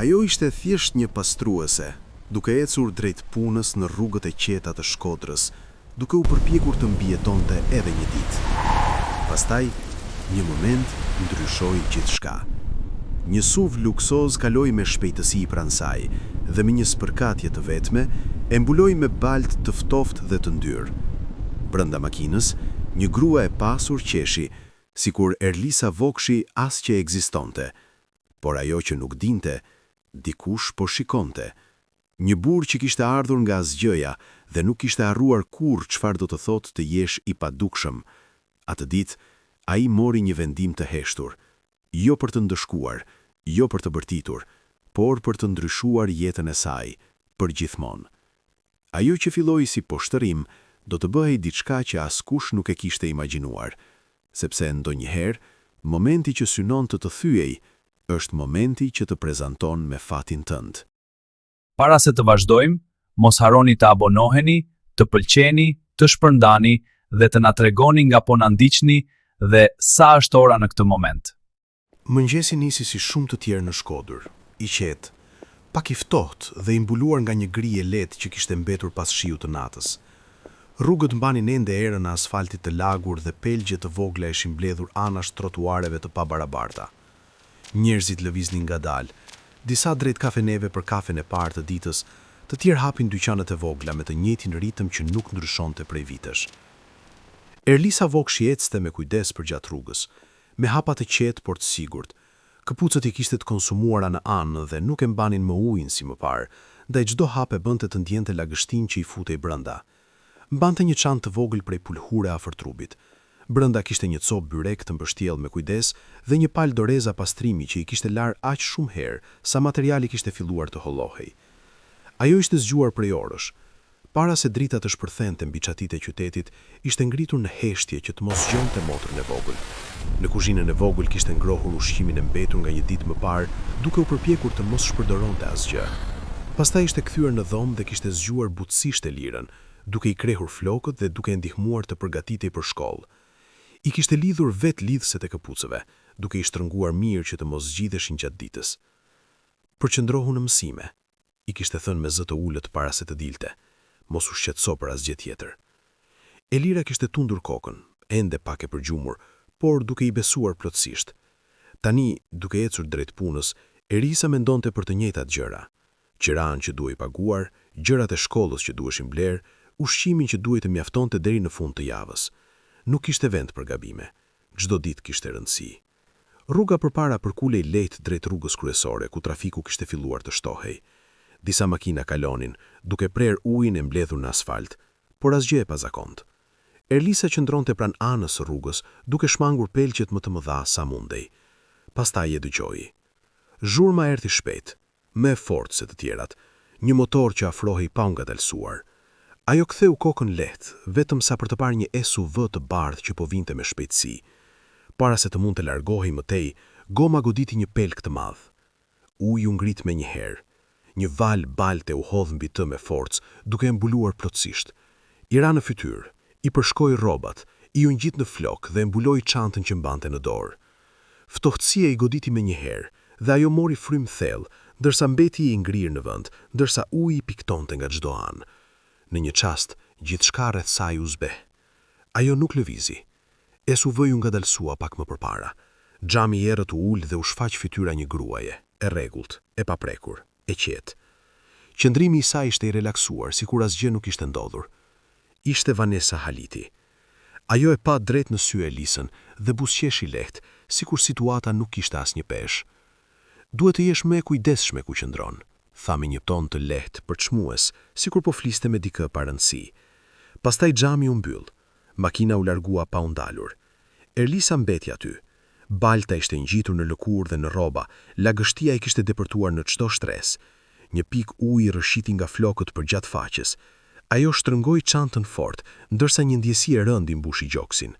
Ajo ishte thjesht një pastruese, duke ecur drejt punës në rrugët e qeta të Shkodrës, duke u përpjekur të mbijetonte edhe një ditë. Pastaj, një moment ndryshoi gjithçka. Një SUV luksoz kaloi me shpejtësi pranë saj dhe me një spërkatje të vetme e mbuloi me baltë të ftoftë dhe të ndyrë. Brenda makinës, një grua e pasur qeshi, sikur Erlisa Vokshi as që ekzistonte, por ajo që nuk dinte, dikush po shikonte. Një burr që kishte ardhur nga asgjëja dhe nuk kishte harruar kurrë çfarë do të thotë të jesh i padukshëm. Atë ditë, ai mori një vendim të heshtur, jo për të ndëshkuar, jo për të bërtitur, por për të ndryshuar jetën e saj, për gjithmonë. Ajo që filloi si poshtërim, do të bëhej diçka që askush nuk e kishte imagjinuar, sepse ndonjëherë, momenti që synon të thyej, është momenti që të prezanton me fatin tënd. Para se të vazhdojmë, mos harroni të abonoheni, të pëlqeni, të shpërndani dhe të na tregoni nga po na ndiqni dhe sa është ora në këtë moment. Mëngjesi nisi si shumë të tjerë në Shkodër, i qetë, pak i ftohtë dhe i mbuluar nga një grije lehtë që kishte mbetur pas shiut të natës. Rrugët mbanin ende erën e asfaltit të lagur dhe pelgje të vogla ishin mbledhur anash trotuareve të pabarabarta. Njerëzit lëviznin ngadalë, disa drejt kafeneve për kafen e parë të ditës, të tjerë hapin dyqanet e vogla me të njëjtin ritëm që nuk ndryshonte prej vitesh. Erlisa Vokshi ecste me kujdes përgjatë rrugës, me hapa të qetë por të sigurt. Këpucët i kishte të konsumuara në anë dhe nuk e mbanin më ujin si më parë, ndaj çdo hap e bënte të ndjente lagështin që i futej brenda. Mbante një çantë të vogël prej pulhure afër trupit. Brenda kishte një copë byrek të mbështjellë me kujdes dhe një palë doreza pastrimi që i kishte larë aq shumë herë sa materiali kishte filluar të hollohej. Ajo ishte zgjuar prej orësh. Para se drita të shpërthente mbi çatitë e qytetit, ishte ngritur në heshtje që të mos zgjonte motrën e vogël. Në kuzhinën e vogël kishte ngrohur ushqimin e mbetur nga një ditë më parë, duke u përpjekur të mos shpërdoronte asgjë. Pastaj ishte kthyer në dhomë dhe kishte zgjuar butësisht e lirën, duke i krehur flokët dhe duke ndihmuar të përgatitej për shkollë. I kishte lidhur vetë lidhset e këpucëve, duke i shtrënguar mirë që të mos zgjidheshin gjatë ditës. Përqendrohu në mësime, i kishte thënë me zë të ulët para se të dilte, mos u shqetëso për asgjë tjetër. Elira kishte tundur kokën, ende pak e përgjumur, por duke i besuar plotësisht. Tani, duke ecur drejt punës, Erisa mendonte për të njëjtat gjëra: qiran që duhej paguar, gjërat e shkollës që duheshin bler, ushqimin që duhej të mjaftonte deri në fund të javës. Nuk kishte vend për gabime. Çdo ditë kishte rëndësi. Rruga përpara përkulej lehtë drejt rrugës kryesore, ku trafiku kishte filluar të shtohej. Disa makina kalonin, duke prerë ujin e mbledhur në asfalt, por asgjë e pazakont. Erlisa qëndronte pranë anës së rrugës, duke shmangur pelqet më të mëdha sa mundej. Pastaj e dëgjoi. Zhurma erdhi shpejt, më fort se të tjerat, një motor që afrohej pa u ngadalësuar. Ajo ktheu kokën lehtë, vetëm sa për të parë një SUV të bardhë që po vinte me shpejtësi. Para se të mund të largohej më tej, goma goditi një pelk të madh. Uji u ngrit me një herë. Një val balte u hodh mbi të me forcë, duke e mbuluar plotësisht. I ra në fytyrë, i përshkoi rrobat, i u ngjit në flok dhe mbuloi çantën që mbante në dorë. Ftohtësia i goditi me një herë dhe ajo mori frym thellë, ndërsa mbeti i ngrirë në vend, ndërsa uji i piktonte nga çdo anë. Në një çast, gjithçka rreth saj u zbeh. Ajo nuk lëvizi. SUV-ju ngadalsua pak më përpara. Xhami i errët u ul dhe u shfaq fytyra një gruaje, e rregullt, e paprekur, e qetë. Qëndrimi i saj ishte i relaksuar, sikur asgjë nuk ishte ndodhur. Ishte Vanessa Haliti. Ajo e pa drejt në sy Elisën dhe buzëqeshi lehtë, sikur situata nuk kishte asnjë peshë. Duhet të jesh më e kujdesshme ku qëndron, tha me një ton të lehtë përçmues, sikur po fliste me dikë pa rëndësi. Pastaj xhami u mbyll. Makina u largua pa u ndalur. Erlisa mbeti aty. Balta ishte ngjitur në lëkurë dhe në rroba, lagështia i kishte depërtuar në çdo shtresë. Një pik uji rrëshiti nga flokët përgjatë faqes. Ajo shtrëngoi çantën fort, ndërsa një ndjesi e rëndë i mbushi gjoksin.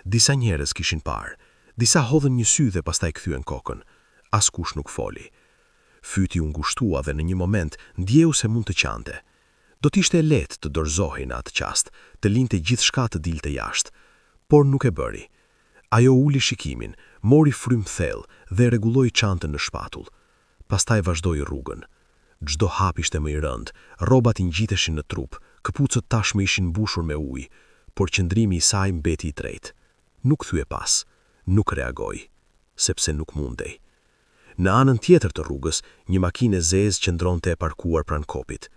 Disa njerëz kishin parë, disa hodhën një sy dhe pastaj kthyen kokën. Askush nuk foli. Fyti u ngushtua dhe në një moment ndjeu se mund të qante. Do t'ishte lehtë të dorëzohej në atë qast, të linte gjithçka të dilte jashtë, por nuk e bëri. Ajo uli shikimin, mori frym thellë dhe rregulloi çantën në shpatull. Pastaj vazhdoi rrugën. Çdo hap ishte më i rënd, rrobat I ngjiteshin në trup, këpucët tashmë ishin mbushur me ujë, por qëndrimi I saj mbeti I drejtë. Nuk thye pas, nuk reagoi, sepse nuk mundej. Në anën tjetër të rrugës, një makinë e zezë qëndronte e parkuar pranë kopit.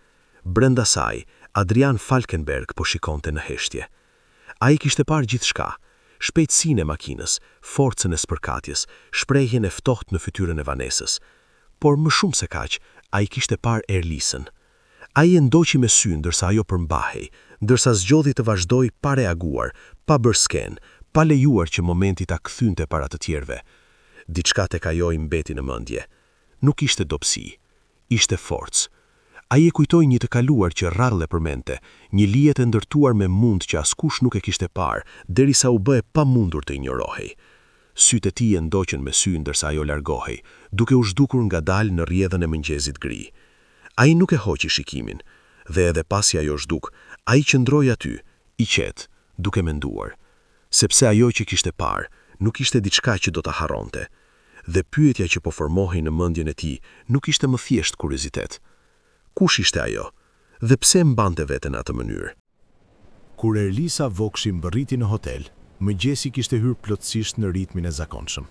Brenda saj, Adrian Falkenberg po shikonte në heshtje. Ai kishte parë gjithçka, shpejtësinë e makinës, forcën e spërkatjes, shprehjen e ftohtë në fytyrën e Vanesës. Por më shumë se kaq, ai kishte parë Erlisën. Ai e ndoqi me sy ndërsa ajo përmbahej, ndërsa zgjodhi të vazhdoj pa reaguar, pa bërë sken, pa lejuar që momenti ta kthynte para të tjerëve. Diçka tek ajo I mbeti në mendje. Nuk ishte dobësi, ishte forcë. Ai e kujtoi një të kaluar që rrallë përmente, një lijet e ndërtuar me mund që askush nuk e kishte parë, derisa u bë e pamundur të injorohej. Sytë e tij e ndoqën me sy ndërsa ajo largohej, duke u zhdukur ngadalë në rrjedhën e mëngjesit gri. Ai nuk e hoqi shikimin, dhe edhe pasi ajo zhduk, ai qëndroi aty, I qetë, duke menduar, sepse ajo që kishte parë nuk ishte diçka që do ta harronte, dhe pyetja që po formohej në mendjen e tij nuk ishte më thjesht kuriozitet. Kush ishte ajo? Dhe pse mbante veten në atë mënyrë? Kur Erlisa Vokshi mbërriti në hotel, mëngjesi kishte hyrë plotësisht në ritmin e zakonshëm.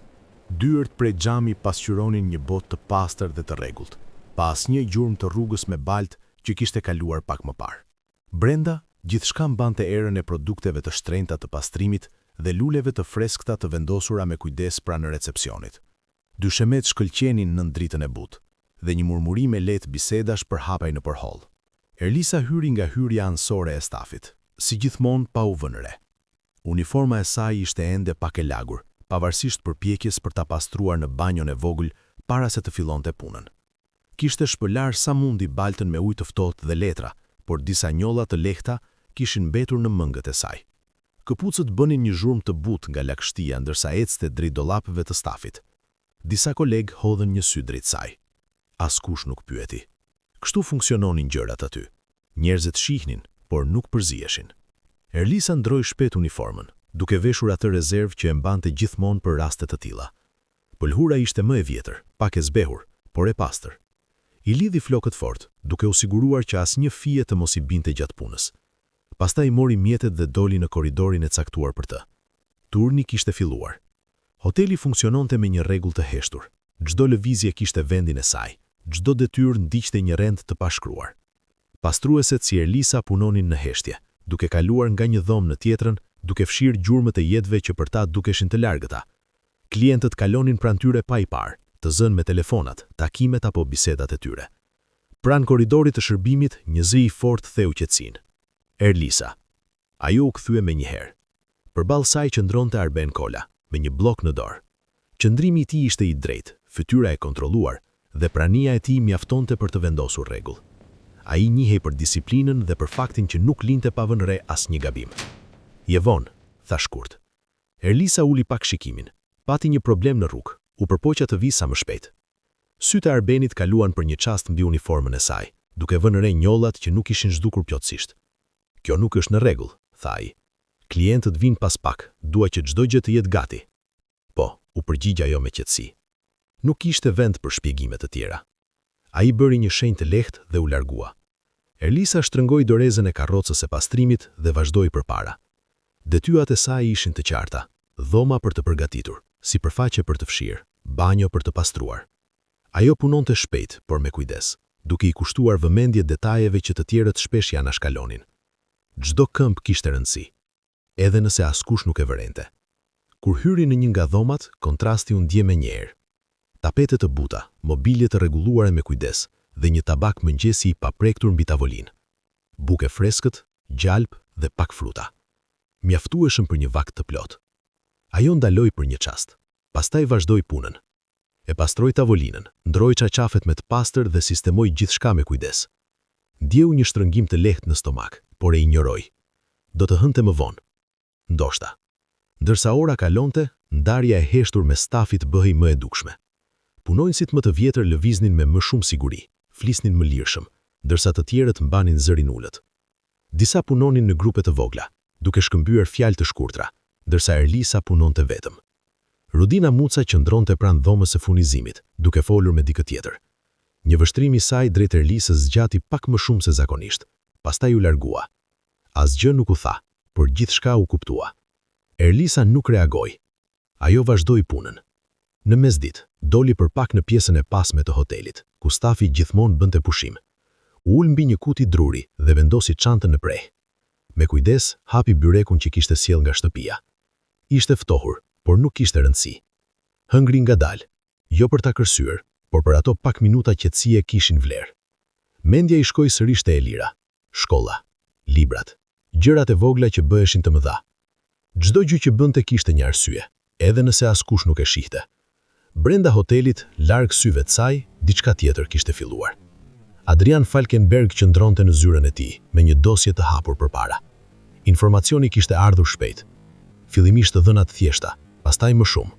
Dyert prej xhami pasqyronin një botë të pastër dhe të rregullt, pa asnjë gjurmë të rrugës me baltë që kishte kaluar pak më parë. Brenda, gjithçka mbante erën e produkteve të shtrenjta të pastrimit dhe luleve të freskëta të vendosura me kujdes pranë recepcionit. Dyshemet shkëlqenin nën dritën e butë, dhe një murmurim e lehtë bisedash përhapej në përholl. Erlisa hyri nga hyrja anësore e stafit, si gjithmonë pa u vënë re. Uniforma e saj ishte ende pak e lagur, pavarësisht përpjekjes për ta pastruar në banjon e vogël para se të fillonte punën. Kishte shpëlar sa mundi baltën me ujë të ftohtë dhe letra, por disa njolla të lehta kishin mbetur në mëngët e saj. Këpucët bënin një zhurmë të butë nga lagështia ndërsa ecte drejt dollapëve të stafit. Disa kolegë hodhën një sy drejt saj. Askush nuk pyeti. Kështu funksiononin gjërat aty. Njerëzit shihnin, por nuk përziheshin. Erlisa ndroi shpejt uniformën, duke veshur atë rezervë që e mbante gjithmonë për raste të tilla. Pëlhura ishte më e vjetër, pak e zbehur, por e pastër. I lidhi flokët fort, duke u siguruar që asnjë fije të mos I binte gjatë punës. Pastaj mori mjetet dhe doli në korridorin e caktuar për të. Turni kishte filluar. Hoteli funksiononte me një rregull të heshtur. Çdo lëvizje kishte vendin e saj. Çdo detyrë ndiqte një rend të pashkruar. Pastrueset si Erlisa punonin në heshtje, duke kaluar nga një dhomë në tjetrën, duke fshirë gjurmët e jetëve që për ta dukeshin të largëta. Klientët kalonin pranë tyre pa I parë, të zënë me telefonat, takimet apo bisedat e tyre. Pranë korridorit të shërbimit, një zë I fortë theu qetësinë. Erlisa. Ajo u kthye me njëherë. Përballë saj qëndronte Arben Kola, me një blok në dorë. Qëndrimi I tij ishte I drejtë, fytyra e kontrolluar, dhe prania e tij mjaftonte për të vendosur rregull. Ai njihej për disiplinën dhe për faktin që nuk linte pa vënë re asnjë gabim. Je vonë, tha shkurt. Erlisa uli pak shikimin. Pati një problem në rrugë, u përpoqja të vijë sa më shpejt. Sytë e Arbenit kaluan për një çast mbi uniformën e saj, duke vënë re njollat që nuk ishin zhdukur plotësisht. Kjo nuk është në rregull, tha ai. Klientët vinë pas pak, dua që çdo gjë të jetë gati. Po, u përgjigj ajo me qetësi. Nuk kishte vend për shpjegime të tjera. Ai bëri një shenjë të lehtë dhe u largua. Erlisa shtrëngoi dorezën e karrocës së pastrimit dhe vazhdoi përpara. Detyrat e saj ishin të qarta, dhoma për të përgatitur, sipërfaqe për të fshirë, banjo për të pastruar. Ajo punonte shpejt, por me kujdes, duke I kushtuar vëmendje detajeve që të tjerët shpesh ja anashkalonin. Çdo këmbë kishte rëndësi, edhe nëse askush nuk e vërente. Kur hyri në një nga dhomat, kontrasti u ndje menjëherë. Tapetet të buta, mobilje të rregulluara me kujdes dhe një tabak mëngjesi I paprektur mbi tavolinë. Buke freskët, gjalp dhe pak fruta. Mjaftueshëm për një vakt të plot. Ajo ndaloi për një çast, pastaj vazhdoi punën. E pastroi tavolinën, ndroi çarçafet me të pastër dhe sistemoi gjithçka me kujdes. Ndjeu një shtrëngim të lehtë në stomak, por e injoroi. Do të hënte më vonë. Ndoshta. Ndërsa ora kalonte, ndarja e heshtur me stafit bëhej më e dukshme. Punonjësit më të vjetër lëviznin me më shumë siguri, flisnin më lirshëm, ndërsa të tjerët mbanin zërin ulët. Disa punonin në grupe të vogla, duke shkëmbyer fjalë të shkurtra, ndërsa Erlisa punonte vetëm. Rudina Muca qëndronte pranë dhomës së furnizimit, duke folur me dikë tjetër, Një vështrim i saj drejt Erlisës zgjati pak më shumë se zakonisht. Pastaj u largua. Asgjë nuk u tha, por gjithçka u kuptua. Erlisa nuk reagoi. Ajo vazhdoi punën. Në mesditë, doli për pak në pjesën e pasme të hotelit, ku stafi gjithmonë bënte pushim. U ul mbi një kuti druri dhe vendosi çantën në prej. Me kujdes, hapi byrekun që kishte sjell nga shtëpia. Ishte ftohur, por nuk kishte rëndësi. Hëngri ngadalë, jo për ta kërcyer, por për ato pak minuta qetësie kishin vlerë. Mendja i shkoi sërish te Elira, shkolla, librat, gjërat e vogla që bëheshin të mëdha. Çdo gjë që bënte kishte një arsye, edhe nëse askush nuk e shihte. Brenda hotelit, larg syve të saj, diçka tjetër kishte filluar. Adrian Falkenberg qëndronte në zyrën e tij, me një dosje të hapur përpara. Informacioni kishte ardhur shpejt. Fillimisht të dhëna të thjeshta, pastaj më shumë.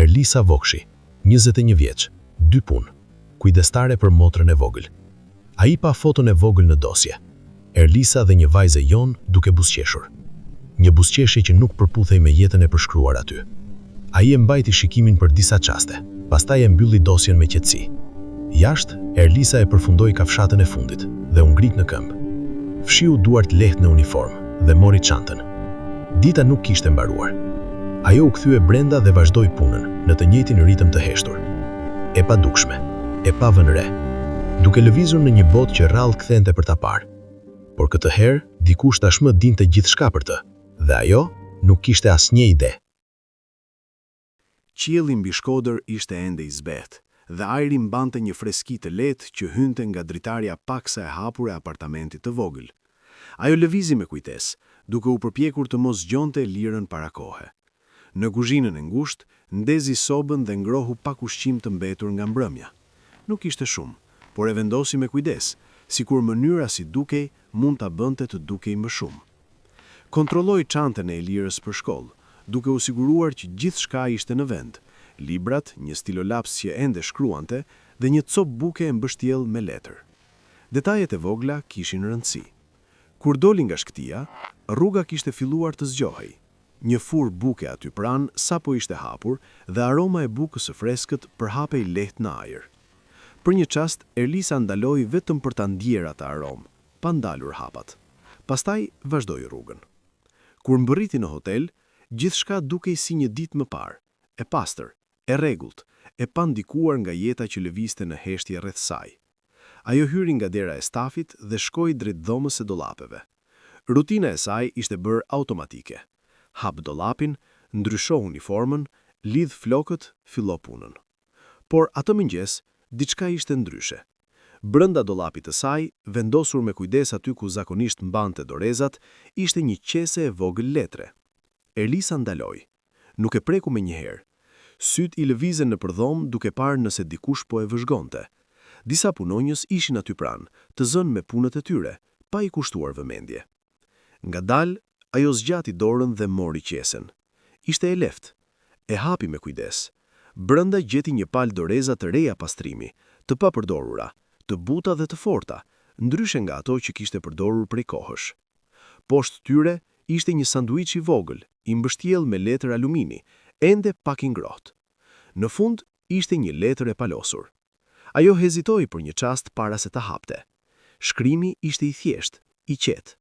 Erlisa Vokshi, 21 vjeç, 2 punë, kujdestare për motrën e vogël. Ai pa foton e vogël në dosje. Erlisa dhe një vajzë jon duke buzëqeshur. Një buzëqeshje që nuk përputhej me jetën e përshkruar aty. Ai e mbajti shikimin për disa çaste, pastaj e mbylli dosjen me qetësi. Jashtë, Erlisa e përfundoi kafshatën e fundit dhe u ngrit në këmbë. Fshiu duart lehtë në uniformë dhe mori çantën. Dita nuk kishte mbaruar. Ajo u kthye brenda dhe vazhdoi punën në të njëjtin ritëm të heshtur. E padukshme, e pa vënë re, duke lëvizur në një botë që rrallë kthente për ta parë. Por këtë herë, dikush tashmë dinte gjithçka për të, dhe ajo nuk kishte asnjë ide. Qielli mbi Shkodër ishte ende i zbehtë, dhe ajri mbante një freski të lehtë që hynte nga dritarja paksa e hapur e apartamentit të vogël. Ajo lëvizi me kujtes, duke u përpjekur të mos zgjonte lirën para kohe. Në kuzhinën e ngushtë, ndezi sobën dhe ngrohu pak ushqim të mbetur nga mbrëmja. Nuk ishte shumë, por e vendosi me kujdes, sikur mënyra si dukej mund ta bënte të dukej më shumë. Kontrolloi çantën e Elirës për shkollë, duke u siguruar që gjithçka ishte në vend, librat, një stilolaps që ende shkruante dhe një copë buke e mbështjell me letër. Detajet e vogla kishin rëndësi. Kur doli nga shkëtia, rruga kishte filluar të zgjohej. Një furr buke aty pranë sapo ishte hapur dhe aroma e bukës së freskët përhapej lehtë në ajër. Për një çast, Erlisa ndaloi vetëm për ta ndjer atë aromë, pa ndalur hapat. Pastaj vazhdoi rrugën. Kur mbërriti në hotel, gjithçka dukej si një ditë më parë, e pastër, e rregullt, e pa ndikuar nga jeta që lëvizte në heshtje rreth saj. Ajo hyri nga dera e stafit dhe shkoi drejt dhomës së dollapeve. Rutina e saj ishte bërë automatike. Hap dollapin, ndrysho uniformën, lidh flokët, fillo punën. Por atë mëngjes, diçka ishte ndryshe. Brenda dollapit të saj, vendosur me kujdes aty ku zakonisht mbante dorezat, ishte një qese e vogël letre. Erlisa ndaloi. Nuk e preku menjëherë. Syt i lëvizën nëpër dhomë duke parë nëse dikush po e vëzhgonte. Disa punonjës ishin aty pranë, të zënë me punët e tyre, pa i kushtuar vëmendje. Ngadalë, ajo zgjati dorën dhe mori qesen. Ishte e lehtë. E hapi me kujdes. Brenda gjeti një palë doreza të reja pastrimi, të papërdorura, të buta dhe të forta, ndryshe nga ato që kishte përdorur prej kohësh. Poshtë tyre ishte një sanduiç i vogël, i mbështjell me letër alumini, ende pak i ngrohtë. Në fund ishte një letër e palosur. Ajo hezitoi për një çast para se ta hapte. Shkrimi ishte i thjeshtë, i qetë.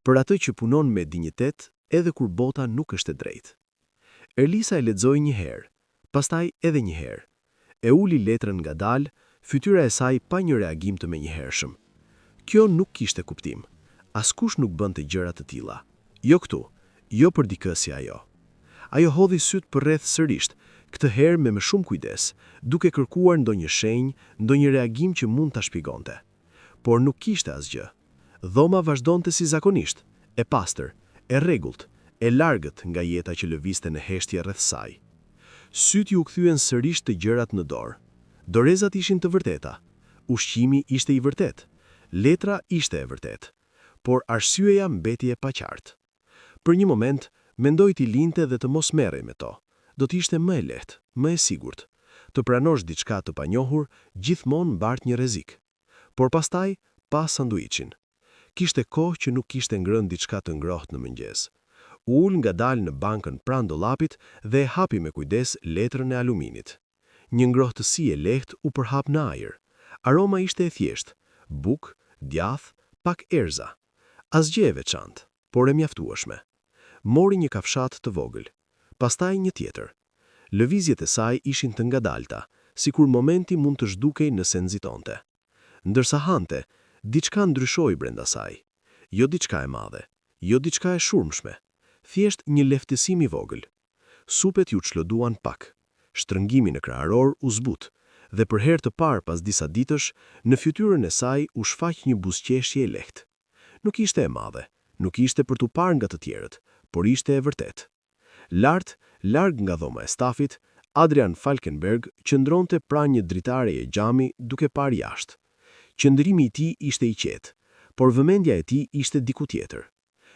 Për atë që punon me dinjitet, edhe kur bota nuk është e drejtë. Erlisa e lexoi një herë, pastaj edhe një herë. E uli letrën ngadalë, fytyra e saj pa një reagim të menjëhershëm. Kjo nuk kishte kuptim. Askush nuk bënte gjëra të tilla. Jo këtu, jo për dikë si ajo. Ajo hodhi syt përreth sërish, këtë herë me më shumë kujdes, duke kërkuar ndonjë shenjë, ndonjë reagim që mund ta shpjegonte. Por nuk kishte asgjë. Dhoma vazhdonte si zakonisht, e pastër, e rregullt, e largët nga jeta që lëvizte në heshtje rreth saj. Syti u kthyen sërish të gjërat në dorë. Dorezat ishin të vërteta, ushqimi ishte i vërtet, letra ishte e vërtet, por arsyeja mbeti e paqartë. Për një moment, mendoi t'i linte dhe të mos merrej me to. Do t'ishte më e lehtë, më e sigurt. Të pranosh diçka të panjohur, gjithmonë mbart një rrezik. Por pastaj, pa sanduiçin. Kishte kohë që nuk kishte ngrënë diçka të ngrohtë në mëngjes. U ul ngadalë në bankën pranë dollapit dhe e hapi me kujdes letrën e aluminit. Një ngrohtësi e lehtë u përhap në ajër. Aroma ishte e thjeshtë, buk, djath, pak erza. Asgjë e veçantë, por e mjaftueshme. Mori një kafshat të vogël, pastaj një tjetër. Lëvizjet e saj ishin të ngadalta, sikur momenti mund të zhdukej nëse nxitonte. Ndërsa hante, diçka ndryshoi brenda saj. Jo diçka e madhe, jo diçka e shurmshme, thjesht një lehtësim i vogël. Supet ju çloduan pak. Shtrëngimi në krahëror u zbut, dhe për herë të parë pas disa ditësh, në fytyrën e saj u shfaq një buzëqeshje e lehtë. Nuk ishte e madhe, nuk ishte për t'u parë nga të tjerët, por ishte e vërtet. Larg nga dhoma e stafit, Adrian Falkenberg qëndronte pranë një dritareje xhami duke parë jashtë. Qëndrimi i tij ishte i qetë, por vëmendja e tij ishte diku tjetër.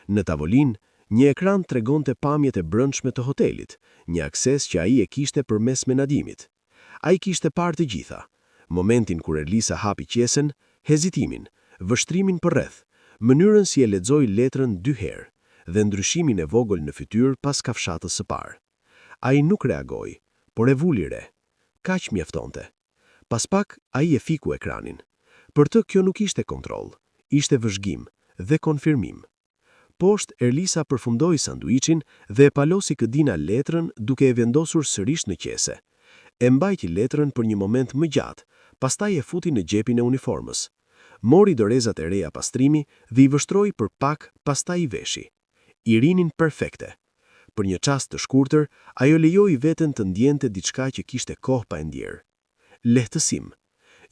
Në tavolinë, një ekran tregonte pamjet e brendshme të hotelit, një akses që ai e kishte përmes menadimit. Ai kishte parë të gjitha: momentin kur Elisa hapi qesen, hezitimin, vështrimin për rreth, mënyrën si e lexoi letrën 2 herë dhe ndryshimin e vogël në fytyrë pas kafshatës së parë. Ai nuk reagoi, por e vuli re. Kaq mjaftonte. Pas pak, ai e fiku ekranin. Për të kjo nuk ishte kontroll, ishte vëzhgim dhe konfirmim. Poshtë, Elisa përfundoi sanduiçin dhe e palosi këdina letrën duke e vendosur sërish në qese. E mbajti letrën për një moment më gjatë, pastaj e futi në xhepin e uniformës. Mori dorezat e reja pastrimi dhe i vështroi për pak, pastaj i veshi. I rinin perfekte. Për një çast të shkurtër, ajo lejoi veten të ndjente diçka që kishte kohë pa e ndjerë. Lehtësim.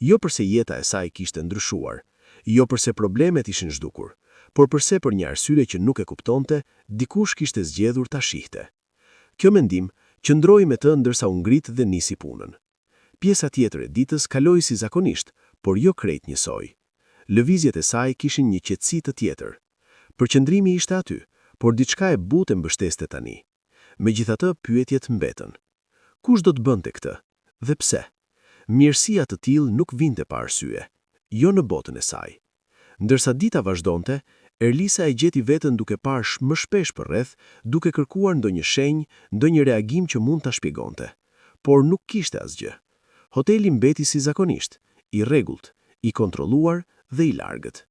Jo përse jeta e saj kishte ndryshuar, jo përse problemet ishin zhdukur, por përse për një arsye që nuk e kuptonte, dikush kishte zgjedhur ta shihte. Kjo mendim qëndroi me të ndërsa u ngrit dhe nisi punën. Pjesa tjetër e ditës kaloi si zakonisht, por jo krejt njësoj. Lëvizjet e saj kishin një qetësi të tjetër. Përqendrimi ishte aty, por diçka e butë e mbështeste tani. Megjithatë, pyetjet mbetën. Kush do të bënte këtë? Dhe pse? Mirësia të tillë nuk vinte pa arsye, jo në botën e saj. Ndërsa dita vazhdonte, Elisa e gjeti veten duke parë më shpesh për rreth, duke kërkuar ndonjë shenjë, ndonjë reagim që mund ta shpjegonte. Por nuk kishte asgjë. Hoteli mbeti si zakonisht, i rregullt, i kontrolluar dhe i largët.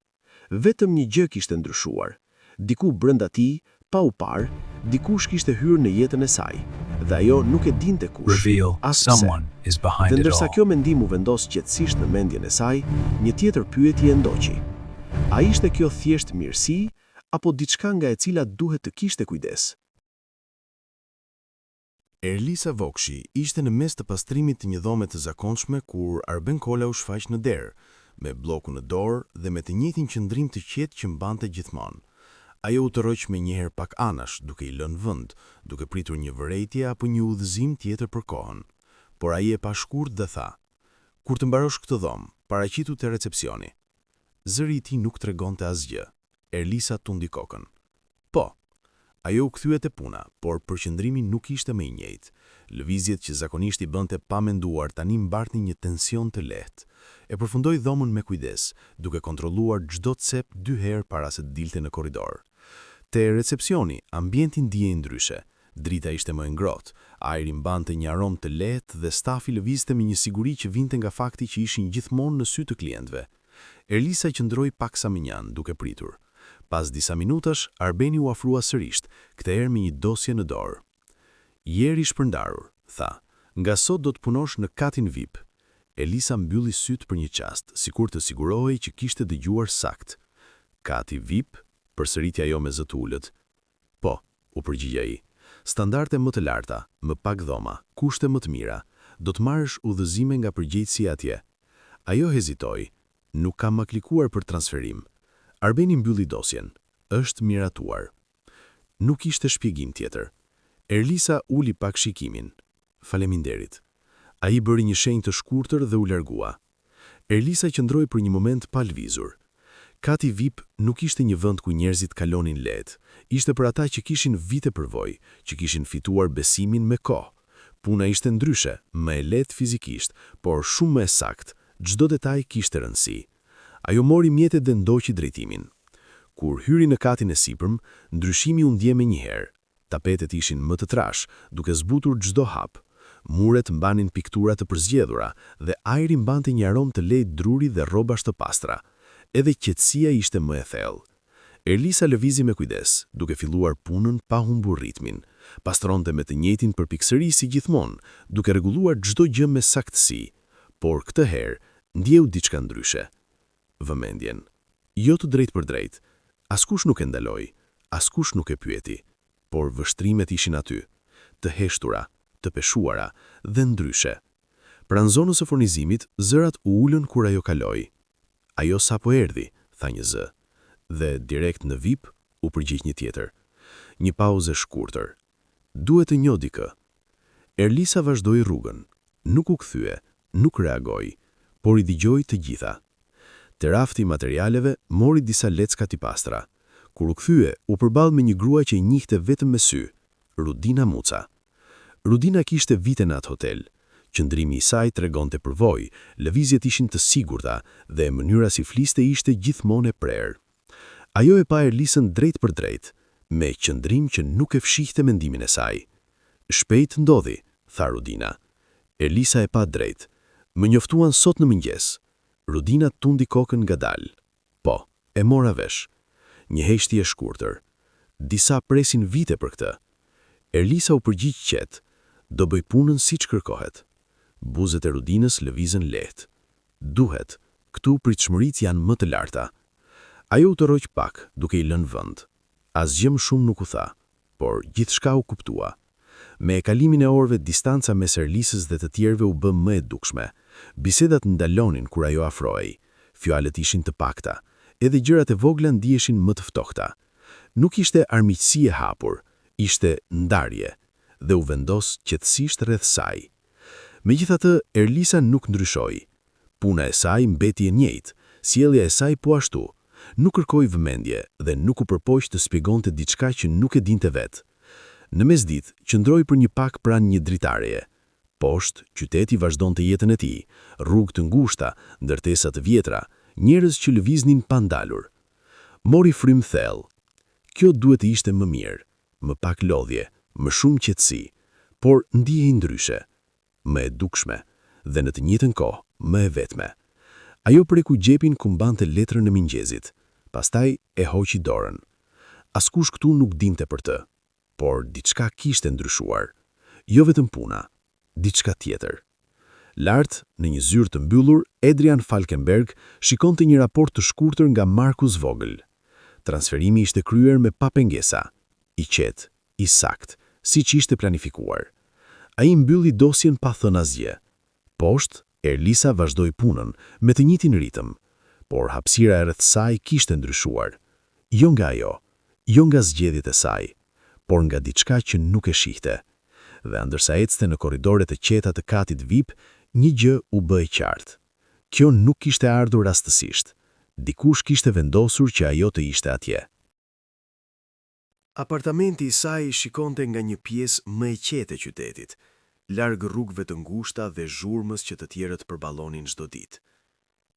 Vetëm një gjë kishte ndryshuar. Diku brenda tij, pa u parë, dikush kishte hyrë në jetën e saj, dhe ajo nuk e dinte kush. Reveal, as pse. someone is behind Dhe it ndërsa all. kjo mendim u vendos qetësisht në mendjen e saj, një tjetër pyetje e ndoqi. A ishte kjo thjesht mirësi, apo diçka nga e cila duhet të kishte kujdes? Elisa Vokshi ishte në mes të pastrimit të një dhome të zakonshme kur Arben Kola u shfaq në derë, me blokun në dorë dhe me të njëjtin qëndrim të qetë që mbante gjithmonë. Ajo u tërhoq me njëherë pak anash, duke i lënë vend, duke pritur një vërejtje apo një udhëzim tjetër për kohën. Por ai e pa shkurt dhe tha: "Kur të mbarosh këtë dhomë, paraqitu te recepcioni." Zëri i tij nuk tregonte asgjë. Elisa tundi kokën. Po. Ajo u kthye te puna, por përqendrimi nuk ishte më i njëjtë. Lëvizjet që zakonisht i bënte pa menduar tani mbartnin një tension të lehtë. E përfundoi dhomën me kujdes, duke kontrolluar çdo cep 2 herë para se të dilte në korridor. Te recepcioni, ambienti ndiej ndryshe. Drita ishte më e ngrohtë, ajri mbante një aromë të lehtë dhe stafi lëvizte me një siguri që vinte nga fakti që ishin gjithmonë në sy të klientëve. Elisa qëndroi paksa minjan, duke pritur. Pas disa minutash, Arbeni u afrua sërish, këtë herë me një dosje në dorë. "Jeri shpërndarur", tha, "nga sot do të punosh në katin VIP." Elisa mbylli syt për një çast, sikur të sigurohej që kishte dëgjuar sakt. "Kati VIP?" përsëriti ajo me zë të ulët. "Po", u përgjigja ai. "Standarde më të larta, më pak dhoma, kushte më të mira. Do të marrësh udhëzime nga përgjegjësia atje." Ajo hezitoi. "Nuk kam aplikuar për transferim." Arbeni mbylli dosjen. "Është miratuar." Nuk ishte shpjegim tjetër. Elisa uli pak shikimin. "Faleminderit." Ai bëri një shenjë të shkurtër dhe u largua. Elisa qëndroi për një moment pa lëvizur. Kati VIP nuk ishte një vend ku njerëzit kalonin lehtë. Ishte për ata që kishin vite përvojë, që kishin fituar besimin me kohë. Puna ishte ndryshe, më e lehtë fizikisht, por shumë më e saktë. Çdo detaj kishte rëndësi. Ajo mori mjetet dhe ndoqi drejtimin. Kur hyri në katin e sipërm, ndryshimi u ndje menjëherë. Tapetet ishin më të trash, duke zbutur çdo hap. Muret mbanin piktura të përzgjedhura dhe ajri mbante një aromë të lehtë druri dhe rrobash të pastra. Edhe qetësia ishte më e thellë. Erlisa lëvizi me kujdes, duke filluar punën pa humbur ritmin. Pastronte me të njëjtin përpikësëri si gjithmonë, duke rregulluar çdo gjë me saktësi, por këtë herë ndjeu diçka ndryshe. Vëmendjen. Jo të drejtë për drejtë. Askush nuk e ndaloi, askush nuk e pyeti, por vështrimet ishin aty, të heshtura, të peshuara dhe ndryshe. Pranë zonës së furnizimit, zërat u ulën kur ajo kaloi. Ajo sapo erdhi, tha një zë, dhe direkt në vip u përgjigj një tjetër. Një pauzë e shkurtër. Duhet të njoh dikë. Erlisa vazhdoi rrugën. Nuk u kthye, nuk reagoi, por i dëgjoi të gjitha. Te rafti i materialeve mori disa lecka të pastra. Kur u kthye, u përball me një grua që i njihte vetëm me sy, Rudina Muca. Rudina kishte vite në atë hotel. Qëndrimi i saj tregonte përvojë, lëvizjet ishin të sigurta dhe mënyra si fliste ishte gjithmonë e prerë. Ajo e pa Erlisën drejt për drejt, me qëndrim që nuk e fshihte mendimin e saj. Shpejt ndodhi, tha Rudina. Erlisa e pa drejt. Më njoftuan sot në mëngjes. Rudina tundi kokën ngadalë. Po, e mora vesh. Një heshtje e shkurtër. Disa presin vite për këtë. Erlisa u përgjigj qetë. Do bëj punën siç kërkohet. Buzët e Rudinës lëvizën lehtë. Duhet, këtu pritshmëritë janë më të larta. Ajo u tërroq pak, duke i lënë vend. Asgjë më shumë nuk u tha, por gjithçka u kuptua. Me kalimin e orëve, distanca mes Erlisës dhe të tjerëve u bë më e dukshme. Bisedat ndalonin kur ajo afrohej. Fjalët ishin të pakta, edhe gjërat e vogla ndiheshin më të ftohta. Nuk ishte armiqësi e hapur, ishte ndarje, dhe u vendos qetësisht rreth saj. Megjithatë, Erlisa nuk ndryshoi. Puna e saj mbeti e njëjtë, sjellja e saj po ashtu. Nuk kërkoi vëmendje dhe nuk u përpoq të shpjegonte diçka që nuk e dinte vetë. Në mesditë, qëndroi për një pak pranë një dritareje. Poshtë, qyteti vazhdonte jetën e tij, rrugë të ngushta, ndërtesa të vjetra, njerëz që lëviznin pa ndalur. Mori frym thellë. Kjo duhet të ishte më mirë, më pak lodhje, më shumë qetësi, por ndihej ndryshe, më e dukshme dhe në të njëjtën kohë më e vetme. Ajo preku gjepin ku mbante letrën e mëngjesit, pastaj e hoqi dorën. Askush këtu nuk dinte për të, por diçka kishte ndryshuar. Jo vetëm puna, diçka tjetër. Lart, në një zyrë të mbyllur, Adrian Falkenberg shikonte një raport të shkurtër nga Markus Vogel. Transferimi ishte kryer me pa pengesa, i qetë, i sakt, siç ishte planifikuar. Ai mbylli dosjen pa thënë asgjë. Poshtë, Erlisa vazhdoi punën me të njëjtin ritëm, por hapësira e rreth saj kishte ndryshuar. Jo nga ajo, jo nga zgjedhjet e saj, por nga diçka që nuk e shihte. Dhe ndërsa ecte në korridoret e qeta të katit VIP, një gjë u bë e qartë. Kjo nuk kishte ardhur rastësisht. Dikush kishte vendosur që ajo të ishte atje. Apartamenti i saj shikonte nga një pjesë më e qetë e qytetit, larg rrugëve të ngushta dhe zhurmës që të tjerët përballonin çdo ditë.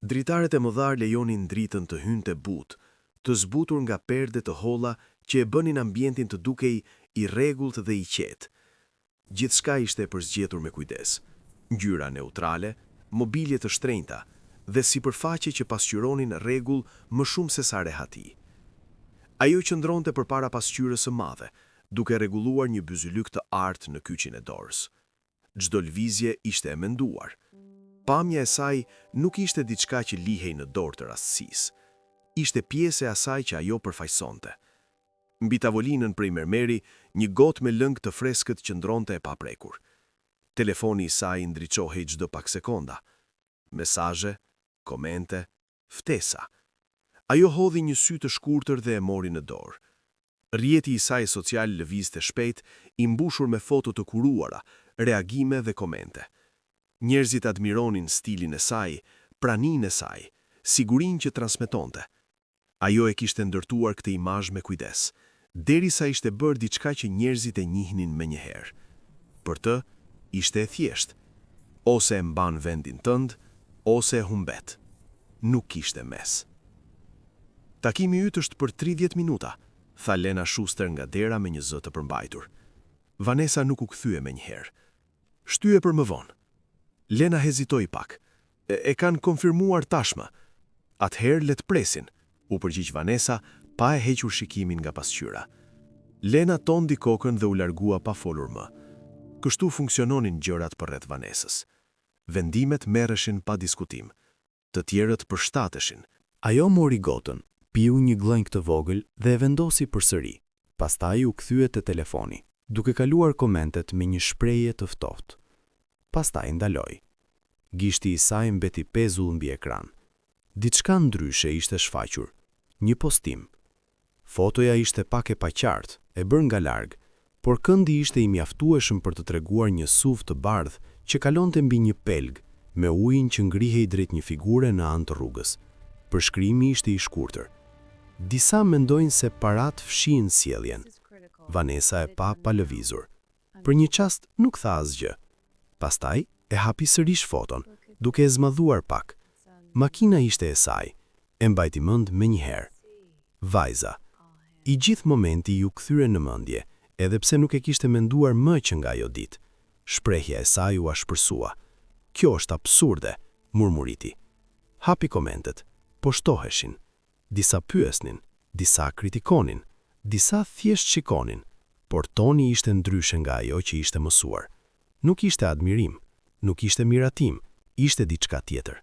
Dritaret e mëdha lejonin dritën të hynte butë, të zbutur nga perde të holla që e bënin ambientin të dukej i rregullt dhe i qetë. Gjithçka ishte e përzgjedhur me kujdes. Ngjyra neutrale, mobilje të shtrenjta dhe sipërfaqe që pasqyronin rregull më shumë se sa rehati. Ajo qëndronte përpara pasqyrës së madhe, duke rregulluar një byzylyk të artë në kyçin e dorës. Çdo lëvizje ishte e menduar. Pamja e saj nuk ishte diçka që lihej në dorë të rastësisë. Ishte pjesë e asaj që ajo përfaqësonte. Mbi tavolinën prej mermeri, një gotë me lëng të freskët qëndronte e paprekur. Telefoni i saj ndriçohej çdo pak sekonda. Mesazhe, komente, ftesa. Ajo hodhi një sy të shkurtër dhe e mori në dorë. Rrjeti i saj social lëvizte shpejt, i mbushur me foto të kuruara, reagime dhe komente. Njerëzit admironin stilin e saj, praninë e saj, sigurinë që transmetonte. Ajo e kishte ndërtuar këtë imazh me kujdes, derisa ishte bërë diçka që njerëzit e njihnin menjëherë. Për të, ishte e thjeshtë. Ose e mban vendin tënd, ose e humbet. Nuk kishte mes. Takimi yt është për 30 minuta, tha Lena Schuster nga dera me një zë të përmbajtur. Vanessa nuk u kthye menjëherë. Shtyje për më vonë. Lena hezitoi pak. E kanë konfirmuar tashmë. Atëherë le të presin, u përgjigj Vanessa, pa e hequr shikimin nga pasqyra. Lena tondi kokën dhe u largua pa folur më. Kështu funksiononin gjërat përreth Vanessës. Vendimet merreshin pa diskutim. Të tjerët përshtateshin. Ajo mori gotën, piu një glënjë të vogël dhe e vendosi përsëri. Pastaj u kthye te telefoni, duke kaluar komentet me një shprehje të ftohtë. Pastaj ndaloi. Gishti i saj mbeti pezull mbi ekran. Diçka ndryshe ishte shfaqur. Një postim. Fotoja ishte pak e paqartë, e bërë nga larg, por këndi ishte i mjaftueshëm për të treguar një SUV të bardhë që kalonte mbi një pelg, me ujin që ngrihej drejt një figure në anë të rrugës. Përshkrimi ishte i shkurtër. Disa mendojnë se parat fshin sjelljen. Vanessa e pa lëvizur. Për një çast nuk tha asgjë. Pastaj e hapi sërish foton, duke e zmadhuar pak. Makina ishte e saj, e mbajti mend menjëherë. Vajza. I gjithë momenti ju kthyre në mendje, edhe pse nuk e kishte menduar më që nga ajo ditë. Shprehja e saj u ashpërsua. Kjo është absurde, murmuriti. Hapi komentet, po shtoheshin. Disa pyesnin, disa kritikonin, disa thjesht shikonin, por toni ishte ndryshe nga ajo që ishte mësuar. Nuk ishte admirim, nuk ishte miratim, ishte diçka tjetër.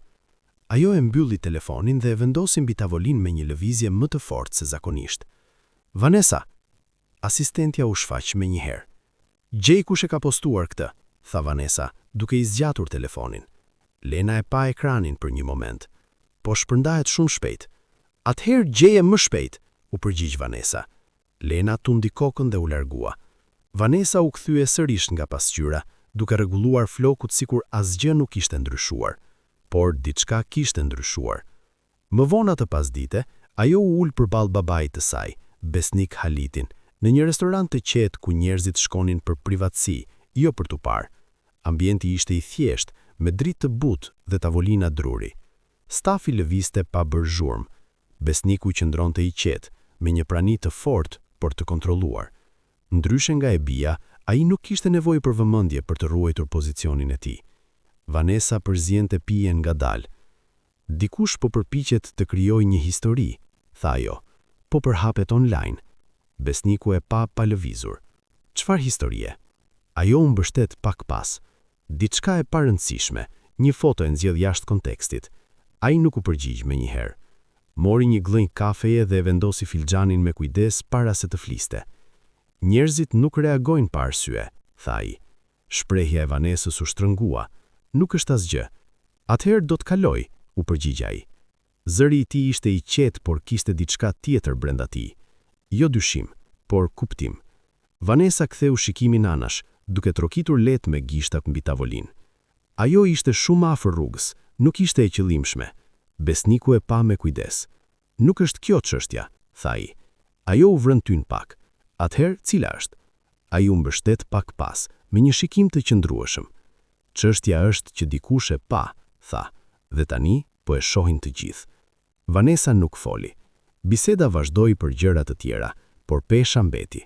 Ajo e mbylli telefonin dhe e vendosi mbi tavolinë me një lëvizje më të fortë se zakonisht. Vanessa, asistentja u shfaq me njëherë. Gjej kush e ka postuar këtë, tha Vanessa, duke i zgjatur telefonin. Lena e pa ekranin për një moment, po shpërndahet shumë shpejt. Atëherë gjeje më shpejt, u përgjigj Vanessa. Lena tundi kokën dhe u largua. Vanessa u kthye sërish nga pasqyra, duke rregulluar flokut sikur asgjë nuk ishte ndryshuar, por diçka kishte ndryshuar. Më vonë atë pasdite, ajo u ul përballë babait të saj, Besnik Halitin, në një restorant të qetë ku njerëzit shkonin për privatësi, jo për t'u parë. Ambienti ishte i thjeshtë, me dritë të butë dhe tavolina druri. Stafi lëvizte pa bërë zhurmë. Besniku qëndronte i qetë, me një prani të fortë por të kontrolluar. Ndryshe nga e bia, ai nuk kishte nevojë për vëmendje për të ruajtur pozicionin e tij. Vanessa përzjente pijen ngadalë. Dikush po përpiqet të krijojë një histori, tha ajo, po përhapet online. Besniku e pa lëvizur. Çfarë historie? Ajo u mbështet pak pas. Diçka e parëndësishme, një foto e nxjerr jashtë kontekstit. Ai nuk u përgjigj menjëherë. Mori një glënjë kafeje dhe vendosi filxhanin me kujdes para se të fliste. Njerëzit nuk reagojnë pa arsye, tha ai. Shprehja e Vanessës u shtrëngua. Nuk është asgjë. Atëherë do të kaloj, u përgjigj ai. Zëri i tij ishte i qetë, por kishte diçka tjetër brenda tij. Jo dyshim, por kuptim. Vanessa ktheu shikimin anash, duke trokitur lehtë me gishtat mbi tavolinë. Ajo ishte shumë afër rrugës, nuk ishte e qëllimshme. Besniku e pa me kujdes. Nuk është kjo çështja, tha ai. Ajo u vrëntyn pak. Atëherë, cila është? Ai u mbështet pak pas, me një shikim të qëndrueshëm. Çështja është që dikush e pa, tha, dhe tani po e shohin të gjithë. Vanessa nuk foli. Biseda vazhdoi për gjëra të tjera, por pesha mbeti.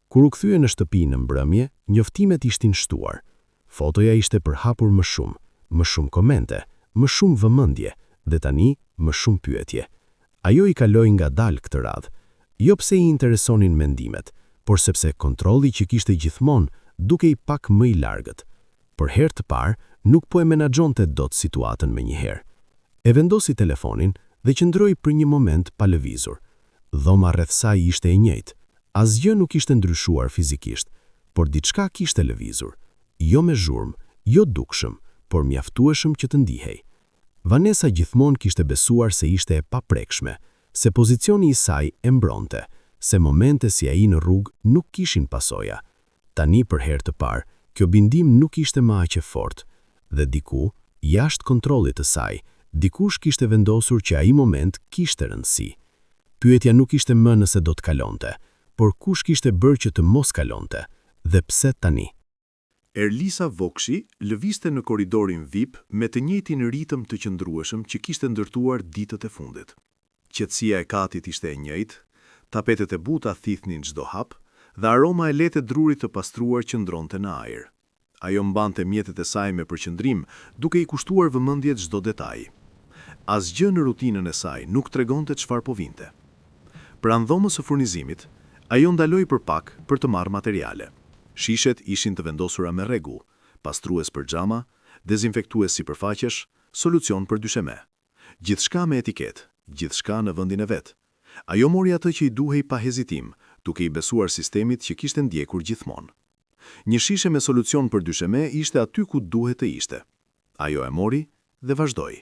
Kur u kthye në shtëpi në mbrëmje, njoftimet ishtin shtuar. Fotoja ishte përhapur më shumë komente, më shumë vëmendje, dhe tani më shumë pyetje. Ajo i kaloi ngadalë këtë radhë, jo pse i interesonin mendimet, por sepse kontrolli që kishte gjithmonë duke i pak më i largët. Për herë të parë, nuk po e menaxhonte dot situatën menjëherë. E vendosi telefonin dhe qëndroi për një moment pa lëvizur. Dhoma rreth saj ishte e njëjtë. Asgjë nuk ishte ndryshuar fizikisht, por diçka kishte lëvizur. Jo me zhurmë, jo dukshëm, por mjaftueshëm që të ndihej. Vanessa gjithmonë kishte besuar se ishte e paprekshme, se pozicioni i saj e mbronte, se momente si ai në rrugë nuk kishin pasoja. Tani për herë të parë, kjo bindim nuk ishte më aq e fortë, dhe diku, jashtë kontrollit të saj, dikush kishte vendosur që ai moment kishte rëndësi. Pyetja nuk ishte më nëse do të kalonte, por kush kishte bërë që të mos kalonte, dhe pse tani? Erlisa Vokshi lëvizte në korridorin VIP me të njëjtin ritëm të qëndrueshëm që kishte ndërtuar ditët e fundit. Qetësia e katit ishte e njëjtë, tapetet e buta thithnin çdo hap, dhe aroma e lehtë drurit të pastruar qëndronte në ajër. Ajo mbante mjetet e saj me përqendrim, duke i kushtuar vëmendje çdo detaj. Asgjë në rutinën e saj nuk tregonte çfarë po vinte. Pranë dhomës së furnizimit, ajo ndaloi për pak për të marrë materiale. Shishet ishin të vendosura me rregull, pastrues për xhama, dezinfektues sipërfaqesh, solucion për dysheme. Gjithçka me etiket, gjithçka në vendin e vet. Ajo mori atë që i duhej pa hezitim, duke i besuar sistemit që kishte ndjekur gjithmonë. Një shishe me solucion për dysheme ishte aty ku duhet të ishte. Ajo e mori dhe vazhdoi.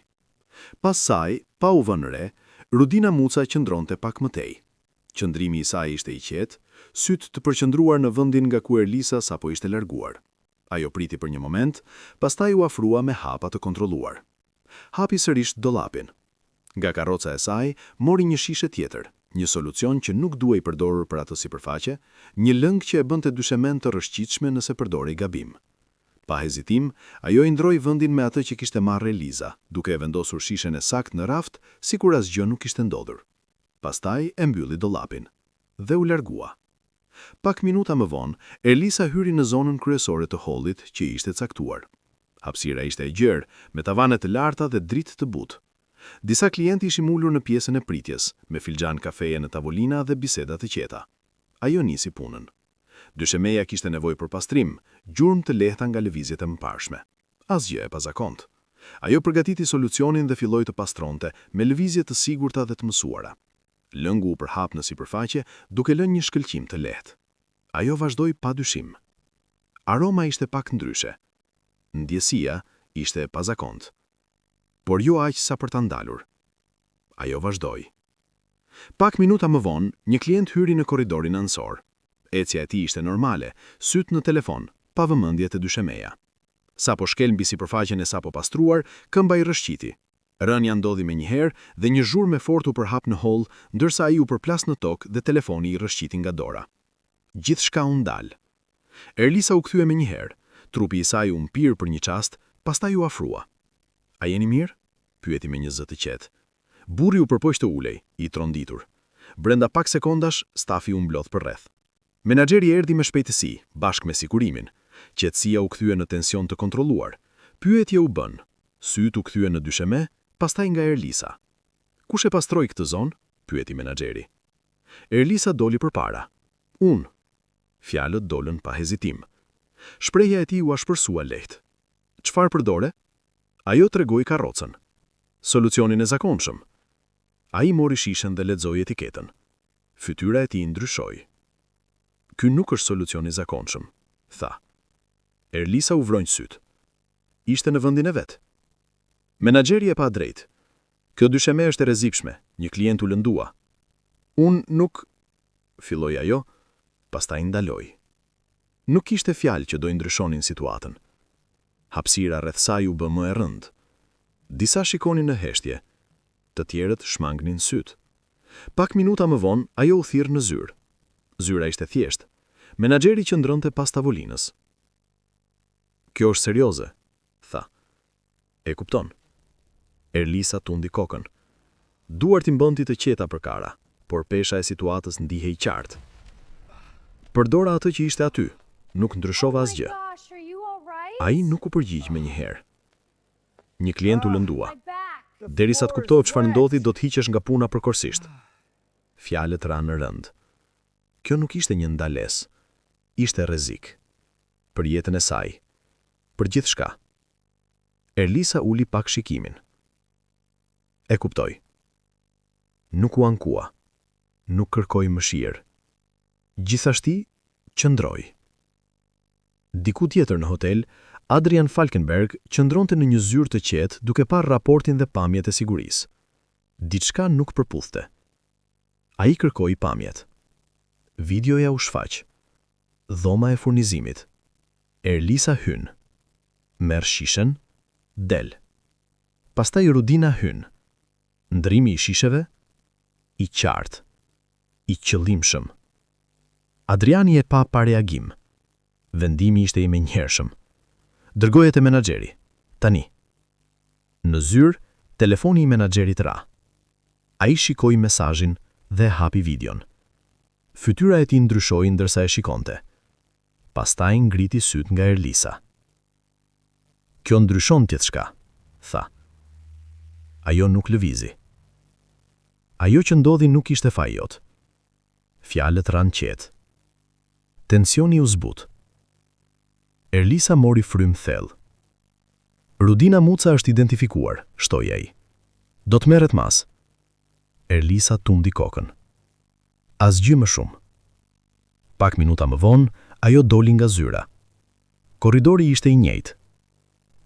Pas saj, pa u vënë re, Rudina Muca qëndronte pak më tej. Qëndrimi i saj ishte i qetë, sytë të përqëndruar në vendin nga ku Erlisa sapo ishte larguar. Ajo priti për një moment, pastaj u afrua me hapa të kontrolluar. Hapi sërish dollapin. Nga karroca e saj, mori një shishe tjetër, një solucion që nuk duhej përdorur për atë sipërfaqe, një lëng që e bënte dyshemen të rrëshqitshme nëse përdorej gabim. Pa hezitim, ajo i ndroi vendin me atë që kishte marrë Eliza, duke e vendosur shishen e saktë në raft, sikur asgjë nuk kishte ndodhur. Pastaj e mbylli dollapin dhe u largua. Pak minuta më vonë, Elisa hyri në zonën kryesore të hollit që ishte caktuar. Hapësira ishte e gjerë, me tavane të larta dhe dritë të butë. Disa klientë ishin ulur në pjesën e pritjes, me filxhan kafeje në tavolina dhe biseda të qeta. Ajo nisi punën. Dyshemeja kishte nevojë për pastrim, gjurmë të lehta nga lëvizjet e mëparshme. Asgjë e pazakontë. Ajo përgatiti solucionin dhe filloi të pastronte me lëvizje të sigurta dhe të mësuara. Lëngu u përhap në sipërfaqe, duke lënë një shkëlqim të lehtë. Ajo vazhdoi pa dyshim. Aroma ishte pak ndryshe. Ndjesia ishte pazakontë. Por jo aq sa për ta ndalur. Ajo vazhdoi. Pak minuta më vonë, një klient hyri në korridorin ansor. Ecja e tij ishte normale, syt në telefon, pa vëmendje të dyshemeja. Sapo shkel mbi sipërfaqen e sapo pastruar, këmba i rrëshqiti. Rënja ndodhi menjëherë dhe një zhurmë e fortë u përhap në hall, ndërsa ai u përplas në tokë dhe telefoni i rrëshqiti nga dora. Gjithçka u ndal. Erlisa u kthye menjëherë. Trupi i saj u mpir për një çast, pastaj u afrua. "A jeni mirë?" pyeti me një zë të qetë. Burri u përpoq të ulej, i tronditur. Brenda pak sekondash, stafi u mblodh për rreth. Menaxheri erdhi me shpejtësi, bashkë me sigurimin. Qetësia u kthye në tension të kontrolluar. Pyetje u bën. Syt u kthye në dysheme, pastaj nga Erlisa. "Kush e pastroi këtë zonë?" pyeti menaxheri. Erlisa doli përpara. "Unë." Fjalët dolën pa hezitim. Shprehja e tij u ashpërsua lehtë. "Çfarë përdore?" Ajo tregoi karrocën. "Solucionin e zakonshëm." Ai mori shishen dhe lexoi etiketën. Fytyra e tij ndryshoi. "Ky nuk është solucion i zakonshëm," tha. Erlisa u vronj syt. Ishte në vendin e vet. Menaxheri e pa drejt. "Kjo dysheme është e rrezikshme," një klient u lëndua. "Unë nuk," filloi ajo, pastaj ndaloi. Nuk kishte fjalë që do i ndryshonin situatën. Hapësira rreth saj u bë më e rëndë. Disa shikonin në heshtje, të tjerët shmangnin syt. Pak minuta më vonë, ajo u thirr në zyrë. Zyra ishte thjeshtë. Menaxheri qëndronte pas tavolinës. "Kjo është serioze," tha. "E kupton." Erlisa tundi kokën. Duart i mbënti të qeta përkara, por pesha e situatës ndihej qartë. "Përdora atë që ishte aty, nuk ndryshova asgjë." Ai nuk u përgjigj menjëherë. Një klient u lëndua. "Derisa të kuptohet çfarë ndodhi, do të hiqesh nga puna përkohësisht." Fjalët ranë rënd. Kjo nuk ishte një ndalesë, ishte rrezik. Për jetën e saj, për gjithçka. Erlisa uli pak shikimin. E kuptoj. Nuk u ankua. Nuk kërkoi mëshirë. Gjithashti, qëndroi. Diku tjetër në hotel, Adrian Falkenberg qëndronte në një zyrë të qetë duke parë raportin dhe pamjet e sigurisë. Diçka nuk përputhte. Ai kërkoi pamjet. Videoja u shfaq. Dhoma e furnizimit. Erlisa hyn. Merr shishen, del. Pastaj Rudina hyn. Ndrimi i shisheve, i qartë, i qëllimshëm. Adriani e pa reagim. Vendimi ishte i menjëhershëm. Dërgohet e menaxheri. Tani. Në zyrë, telefoni i menaxherit ra. Ai shikoi mesazhin dhe hapi videon. Fytyra e tij ndryshoi ndërsa e shikonte. Pastaj ngriti syt nga Erlisa. Kjo ndryshon gjithçka, tha. Ajo nuk lëvizi. Ajo që ndodhi nuk ishte faji jot. Fjalët ranë qetë. Tensioni u zbut. Erlisa mori frym thellë. Rudina Muca është identifikuar, shtoi ai. Do të merret mas. Erlisa tundi kokën. Asgjë më shumë. Pak minuta më vonë, ajo doli nga zyra. Korridori ishte i njëjtë,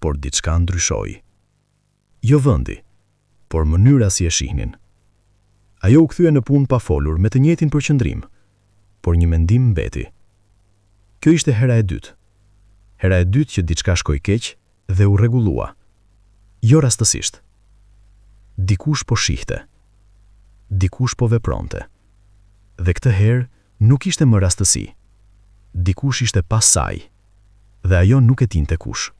por diçka ndryshoi. Jo vendi, por mënyra si e shihnin. Ajo u kthye në punë pa folur me të njëjtin përqendrim, por një mendim mbeti. Kjo ishte hera e dytë. Hera e dytë që diçka shkoi keq dhe u rregullua. Jo rastësisht. Dikush po shihte. Dikush po vepronte. Dhe këtë herë nuk ishte më rastësi. Dikush ishte pas saj, dhe ajo nuk e dinte kush.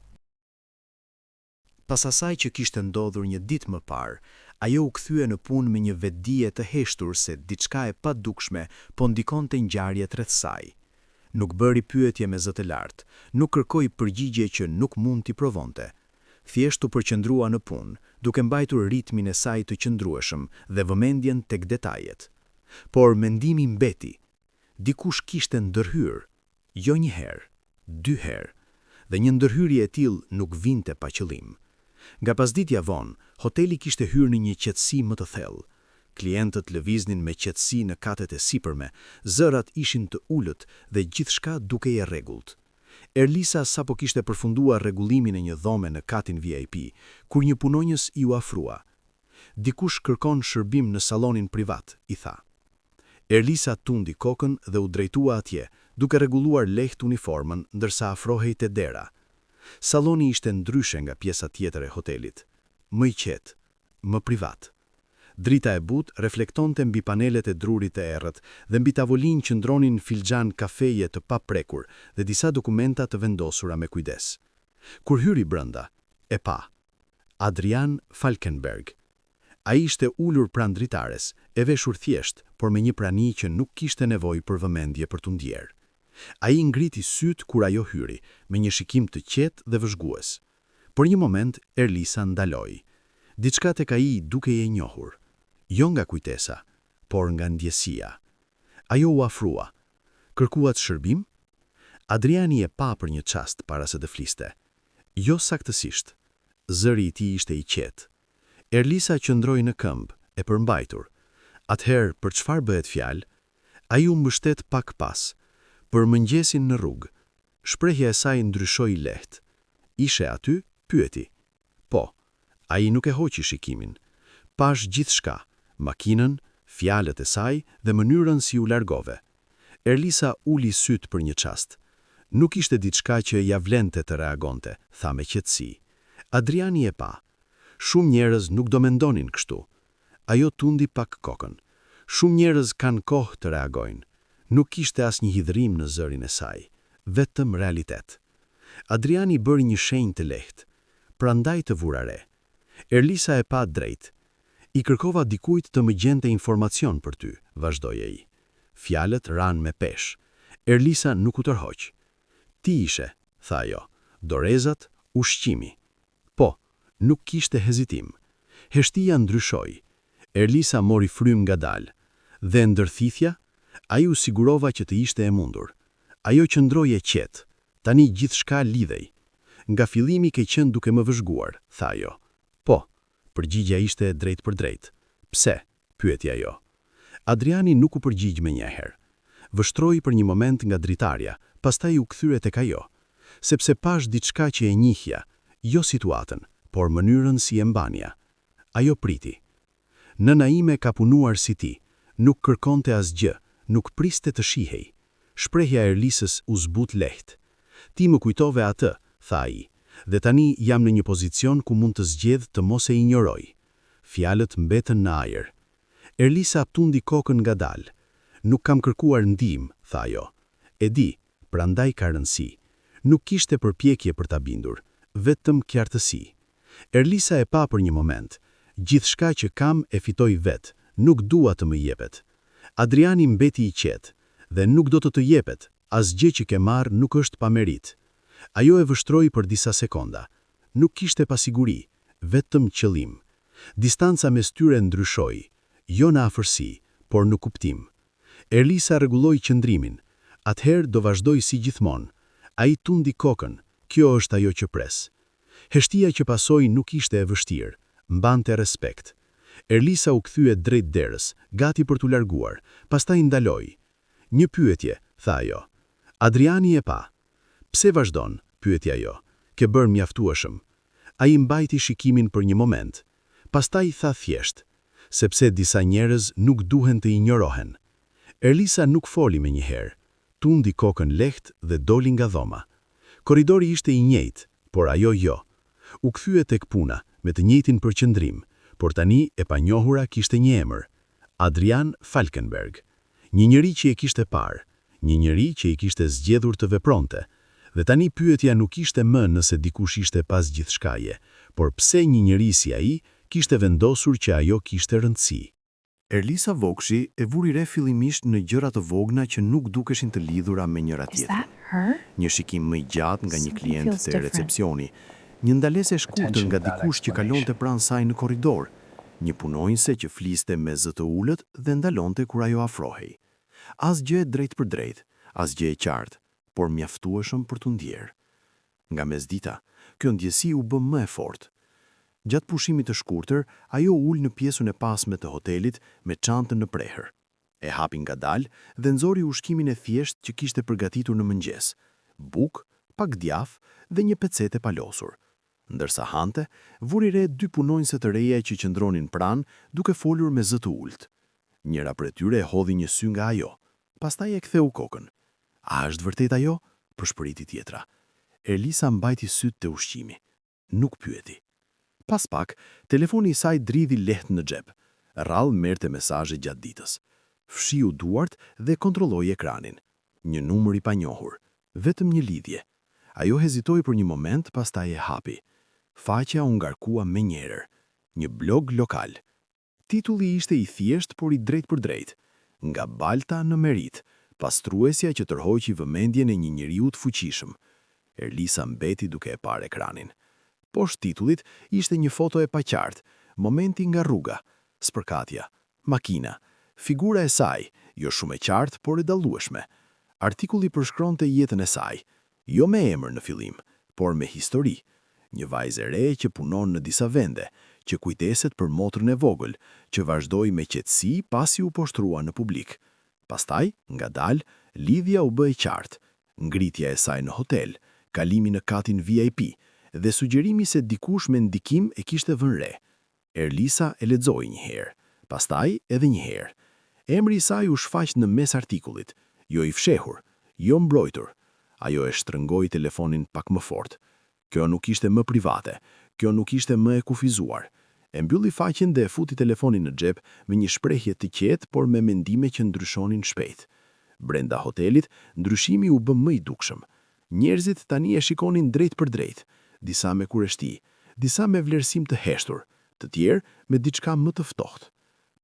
Pas asaj që kishte ndodhur një ditë më parë, ajo u kthye në punë me një vetdije të heshtur se diçka e padukshme po ndikonte ngjarjet rreth saj. Nuk bëri pyetje me zë të lartë, nuk kërkoi përgjigje që nuk mund t'i provonte. Thjesht u përqendrua në punë, duke mbajtur ritmin e saj të qëndrueshëm dhe vëmendjen tek detajet. Por mendimi mbeti. Dikush kishte ndërhyr, jo një herë, 2 herë, dhe një ndërhyrje e tillë nuk vinte pa qëllim. Nga pasditja vonë, hoteli kishte hyrë në një qetësi më të thellë. Klientët lëviznin me qetësi në katet e sipërme, zërat ishin të ulët dhe gjithçka dukej e rregullt. Erlisa sapo kishte përfunduar rregullimin e një dhome në katin VIP, kur një punonjës i u afrua. Dikush kërkon shërbim në sallonin privat, i tha. Erlisa tundi kokën dhe u drejtua atje, duke rregulluar lehtë uniformën ndërsa afrohej te dera. Salloni ishte ndryshe nga pjesa tjetër e hotelit. Më i qetë, më privat. Drita e butë reflektonte mbi panelet e drurit të errët dhe mbi tavolinë qëndronin filxhan kafeje të paprekur dhe disa dokumenta të vendosura me kujdes. Kur hyri brenda, e pa. Adrian Falkenberg. Ai ishte ulur pranë dritares, e veshur thjesht, por me një prani që nuk kishte nevojë për vëmendje për t'u ndjerë. Ai ngriti syt kur ajo hyri, me një shikim të qetë dhe vëzhgues. Por një moment Erlisa ndaloi. Diçka tek ai dukej e njohur. Jo nga kujtesa, por nga ndjesia. Ajo u afrua. Kërkuat shërbim? Adriani e pa për një çast para se të fliste. Jo saktësisht. Zëri i tij ishte i qetë. Erlisa qëndroi në këmbë, e përmbajtur. Atëherë, për çfarë bëhet fjalë? Ai u mbështet pak pas. Për mëngjesin në rrugë. Shprehja e saj ndryshoi lehtë. Ishe aty? Pyeti. Po. Ai nuk e hoqi shikimin. Pash gjithçka, makinën, fjalët e saj dhe mënyrën si u largove. Erlisa uli syt për një çast. Nuk ishte diçka që ja vlente të reagonte, tha me qetësi. Adriani e pa. Shumë njerëz nuk do mendonin kështu. Ajo tundi pak kokën. Shumë njerëz kanë kohë të reagojnë. Nuk kishte asnjë hidhrim në zërin e saj, vetëm realitet. Adriani bëri një shenjë të lehtë. Prandaj të vura re. Erlisa e pa drejt. I kërkova dikujt të më gjente informacion për ty, vazhdoi ai. Fjalët ranë me peshë. Erlisa nuk u tërhoq. Ti ishe, tha ajo, dorezat, ushqimi. Po, nuk kishte hezitim. Heshtia ndryshoi. Erlisa mori frym ngadalë. Dhe ndërthithja, ai u sigurova që të ishte e mundur. Ajo qëndroi e qetë. Tani gjithçka lidhej. Nga fillimi ke qenë duke më vëzhguar, tha ajo. Po, përgjigja ishte drejt për drejt. Pse? Pyeti ajo. Adriani nuk u përgjigj menjëherë. Vështroi për një moment nga dritarja, pastaj u kthye tek ajo, sepse pash diçka që e njihja, jo situatën, por mënyrën si e mbanja. Ajo priti. Nëna ime ka punuar si ti, nuk kërkonte asgjë, nuk priste të shihej. Shprehja e Erlisës u zbut lehtë. Ti më kujtove atë, tha ai, dhe tani jam në një pozicion ku mund të zgjedh të mos e injoroj. Fjalët mbetën në ajër. Erlisa tundi kokën ngadalë. Nuk kam kërkuar ndihmë, tha ajo. E di, prandaj ka rëndësi. Nuk kishte përpjekje për ta bindur, vetëm qartësi. Erlisa e pa për një moment. Gjithçka që kam e fitoj vet, nuk dua të më jepet. Adriani mbeti i qetë, dhe nuk do të jepet, asgjë që ke marrë nuk është pa merit. Ajo e vështroi për disa sekonda. nuk kishte pasiguri, vetëm qëllim. Distanca mes tyre ndryshoi, jo në afërsi, por në kuptim. Erlisa rregulloi qëndrimin. Atëherë do vazhdoj si gjithmonë. Ai tundi kokën, kjo është ajo që pres. Heshtia që pasoi nuk ishte e vështirë, mbante respekt. Erlisa u kthye drejt derës, gati për t'u larguar, pastaj ndaloi. Një pyetje, tha ajo. Adriani e pa. Pse vazhdon? Pyeti ajo. Ke bërë mjaftueshëm. Ai mbajti shikimin për një moment. Pastaj tha thjesht, sepse disa njerëz nuk duhen të injorohen. Erlisa nuk foli me njëherë. Tundi kokën lehtë dhe doli nga dhoma. Korridori ishte i njëjtë, por ajo jo. U kthye tek puna, me të njëjtin përqendrim, por tani e panjohura kishte një emër. Adrian Falkenberg. Një njeri që e kishte parë, një njeri që i kishte zgjedhur të vepronte. Dhe tani pyetja nuk ishte më nëse dikush ishte pas gjithçkaje, por pse një njeri si ai kishte vendosur që ajo kishte rëndësi. Erlisa Vokshi e vuri re fillimisht në gjëra të vogla që nuk dukeshin të lidhura me njëra tjetrën. Një shikim më i gjatë nga një klient të recepcioni, një ndalesë e shkurtër nga dikush që kalonte pranë saj në korridor, një punonjëse që fliste me zë të ulët dhe ndalonte kur ajo afrohej. Asgjë e drejt për drejt, asgjë e qartë, por mjaftueshëm për t'u ndjerë. Nga mesdita, kjo ndjesi u bë më e fortë. Gjatë pushimit të shkurtër, ajo ul në pjesën e pasme të hotelit me çantën në prehër. E hapi ngadalë dhe nxori ushqimin e thjeshtë që kishte përgatitur në mëngjes, bukë, pak djaf dhe një pecete palosur. Ndërsa hante, vuri re dy punonjëse të reja që qëndronin pranë, duke folur me zë të ulët. Njëra prej tyre e hodhi një sy nga ajo, pastaj e ktheu kokën. A është vërtet ajo? Përshpëriti tjetra. Erlisa mbajti sytë te ushqimi. Nuk pyeti. Pas pak, telefoni i saj dridhi lehtë në xhep. Rrallë merrte mesazhe gjatë ditës. Fshiu duart dhe kontrolloi ekranin. Një numër i panjohur, vetëm një lidhje. Ajo hezitoi për një moment, pastaj e hapi. Faqja u ngarkua menjëherë. Një blog lokal. Titulli ishte i thjeshtë por i drejt për drejt. Nga Balta në Merit, pastruesja që tërhoqi vëmendjen e një njeriu të fuqishëm. Erlisa mbeti duke e parë ekranin. Poshtë titullit ishte një foto e paqartë, momenti nga rruga, spërkatja, makina, figura e saj, jo shumë e qartë, por e dallueshme. Artikulli përshkronte jetën e saj, jo me emër në fillim, por me histori. Një vajzë e re që punon në disa vende, që kujdeset për motrën e vogël, që vazhdoi me qetësi pasi u poshtrua në publik. Pastaj, ngadalë, lidhja u bë e qartë, ngritja e saj në hotel, kalimi në katin VIP, dhe sugjerimi se dikush me ndikim e kishte vënë re. Erlisa e lexoi një herë, pastaj edhe një herë. Emri i saj u shfaq në mes artikullit, jo i fshehur, jo mbrojtur. Ajo e shtrëngoi telefonin pak më fort. Kjo nuk ishte më private, kjo nuk ishte më e kufizuar. E mbylli faqen dhe e futi telefonin në xhep me një shprehje të qetë, por me mendime që ndryshonin shpejt. Brenda hotelit, ndryshimi u bë më i dukshëm. Njerëzit tani e shikonin drejt për drejt. Disa me kureshti, disa me vlerësim të heshtur, të tjerë me diçka më të ftohtë.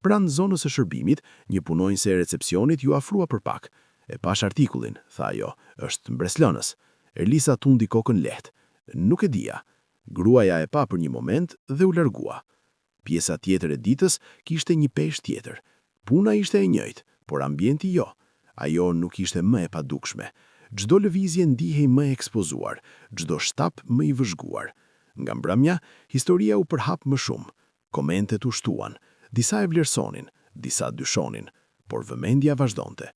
Pranë zonës së shërbimit, një punonjëse e recepcionit ju afrua për pak. E pash artikullin, tha ajo, është mbreslënës. Erlisa tundi kokën lehtë. Nuk e dija. Gruaja e pa për një moment dhe u largua. Pjesa tjetër e ditës kishte një peshë tjetër. Puna ishte e njëjtë, por ambienti jo. Ajo nuk ishte më e padukshme. Çdo lëvizje ndihej më e ekspozuar, çdo shtap më i vëzhguar. Nga mbrëmja, historia u përhap më shumë. Komentet u shtuan, disa e vlerësonin, disa dyshonin, por vëmendja vazhdonte.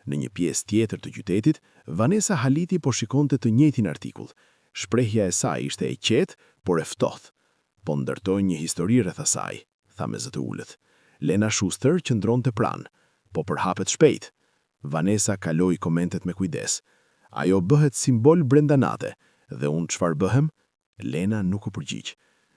Në një pjesë tjetër të qytetit, Vanessa Haliti po shikonte të njëjtin artikull. Shprehja e saj ishte e qetë, por e ftohtë. Po ndërtoi një histori rreth asaj, tha me zë të ulët. Lena Schuster qëndronte pranë, po përhapet shpejt. Vanessa kaloi komentet me kujdes. Ajo bëhet simbol brenda nate, dhe unë çfarë bëhem? Lena nuk u përgjigj.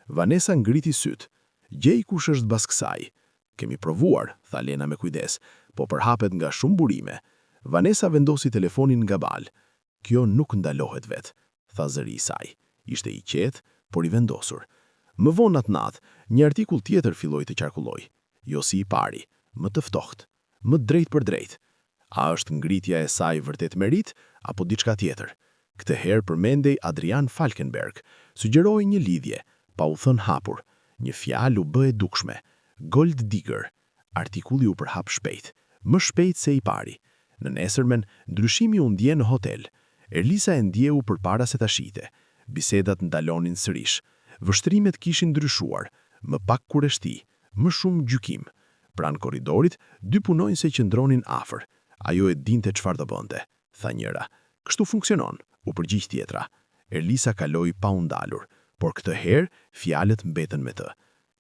Vanessa ngriti syt. Gjej kush është bas kësaj. Kemi provuar, tha Lena me kujdes, po përhapet nga shumë burime. Vanessa vendosi telefonin nga balë. Kjo nuk ndalohet vet, tha zëri i saj. Ishte i qetë, por i vendosur. Më vonë atë natë, një artikull tjetër filloi të qarkulloj. Jo si i pari, më të ftohtë, më drejt për drejt. A është ngritja e saj vërtet merit, apo diçka tjetër? Këtë herë përmendej Adrian Falkenberg, sugjeroi një lidhje, pa u thënë hapur, një fjalë u bë e dukshme, Gold Digger. Artikulli u përhap shpejt, më shpejt se i pari. Në nesërmen, ndryshimi u ndje në hotel. Erlisa e ndjeu përpara se ta shite. Bisedat ndalonin sërish. Vështrimet kishin ndryshuar, më pak kureshti, më shumë gjykim. Pranë korridorit, dy punonjëse qëndronin afër. Ajo e dinte çfarë do bënte, tha njëra. Kështu funksionon, u përgjigj tjetra. Erlisa kaloi pa u ndalur, por këtë herë fjalët mbetën me të.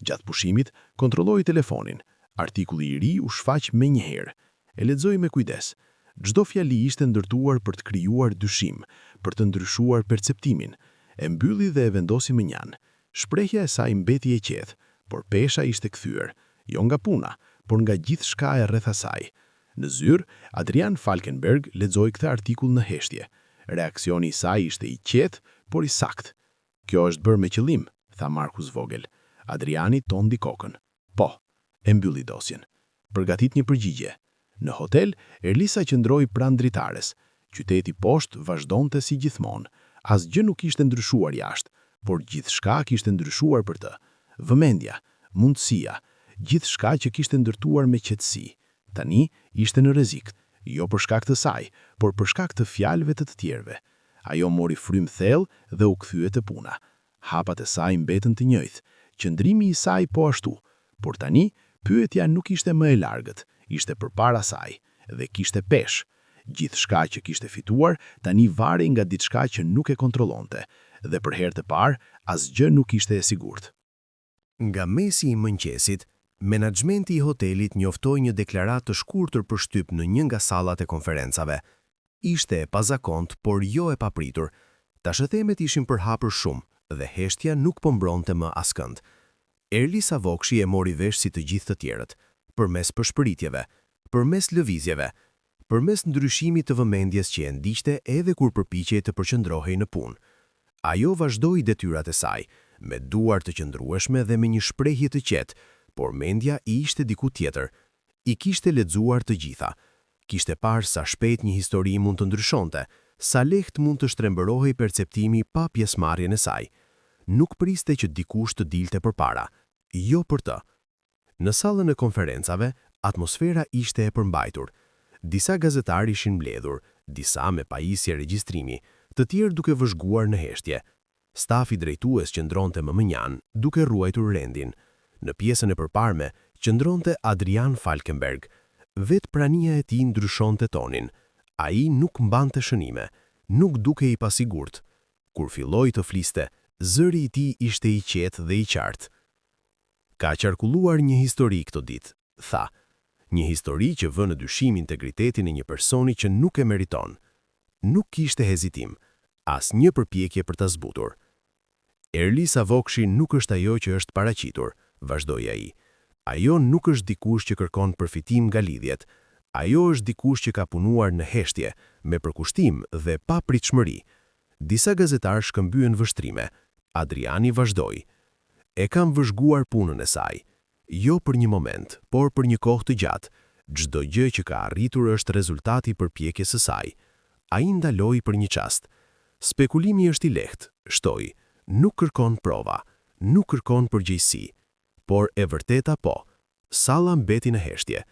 Gjatë pushimit, kontrolloi telefonin. Artikulli i ri u shfaq menjëherë. E lexoi me kujdes. Çdo fjali ishte ndërtuar për të krijuar dyshim, për të ndryshuar perceptimin. E mbylli dhe e vendosi më njanë. Shprehja e saj mbeti e qetë, por pesha ishte kthyer, jo nga puna, por nga gjithçka e rreth asaj. Në zyrë, Adrian Falkenberg lexoi këtë artikull në heshtje. Reaksioni i saj ishte i qetë, por i saktë. Kjo është bërë me qëllim, tha Markus Vogel. Adriani tondi kokën. Po, e mbylli dosjen. Përgatit një përgjigje. Në hotel, Erlisa qëndroi pranë dritares. Qyteti poshtë vazhdonte si gjithmonë. Asgjë nuk ishte ndryshuar jashtë, por gjithçka kishte ndryshuar për të. Vëmendja, mundësia, gjithçka që kishte ndërtuar me qetësi. Tani ishte në rrezik, jo për shkak të saj, por për shkak të fjalëve të tjerëve. Ajo mori frymë thellë dhe u kthye te puna. Hapat e saj mbetën të njëjtë, qëndrimi i saj po ashtu, por tani pyetja nuk ishte më e largët, ishte përpara saj dhe kishte peshë. Gjithçka që kishte fituar tani varej nga diçka që nuk e kontrollonte, dhe për herë të parë asgjë nuk ishte e sigurt. Nga mesi i mëngjesit, menaxhmenti i hotelit njoftoi një deklaratë të shkurtër për shtyp në një nga sallat e konferencave. Ishte e pazakont, por jo e papritur. Tashëthemet ishin përhapur shumë dhe heshtja nuk po mbronte më askënd. Erlisa Vokshi e mori vesh si të gjithë të tjerët, përmes përshpëritjeve, përmes lëvizjeve, përmes ndryshimit të vëmendjes që e ndiqte edhe kur përpiqej të përqendrohej në punë. Ajo vazhdoi detyrat e saj, me duar të qëndrueshme dhe me një shprehje të qetë, por mendja i ishte diku tjetër. I kishte lexuar të gjitha. Kishte parë sa shpejt një histori mund të ndryshonte, sa lehtë mund të shtrembërohej perceptimi pa pjesëmarrjen e saj. Nuk priste që dikush të dilte përpara, jo për të. Në sallën e konferencave, atmosfera ishte e përmbajtur. Disa gazetarë ishin mbledhur, disa me pajisje regjistrimi, të tjerë duke vëzhguar në heshtje. Stafi drejtues qëndronte më mënjan, duke ruajtur rendin. Në pjesën e përparme, qëndronte Adrian Falkenberg. Vetë prania e tij ndryshonte tonin. Ai nuk mbante shënime, nuk duke i pasigurt. Kur filloi të fliste, zëri i tij ishte i qetë dhe i qartë. Ka qarkulluar një histori këto ditë, tha. Një histori që vë në dyshim integritetin e një personi që nuk e meriton. Nuk kishte hezitim, as një përpjekje për ta zbutur. Erlisa Vokshi nuk është ajo që është paraqitur, vazhdoi ai. Ajo nuk është dikush që kërkon përfitim nga lidhjet. Ajo është dikush që ka punuar në heshtje, me përkushtim dhe pa pritshmëri. Disa gazetarë shkëmbyen vështrime. Adriani vazhdoi. E kam vëzhguar punën e saj. Jo për një moment, por për një kohë të gjatë. Çdo gjë që ka arritur është rezultati i përpjekjes së saj. Ai ndaloi për një çast. Spekulimi është i lehtë, shtoi. Nuk kërkon prova, nuk kërkon përgjegjësi. Por e vërteta po. Salla mbeti në heshtje.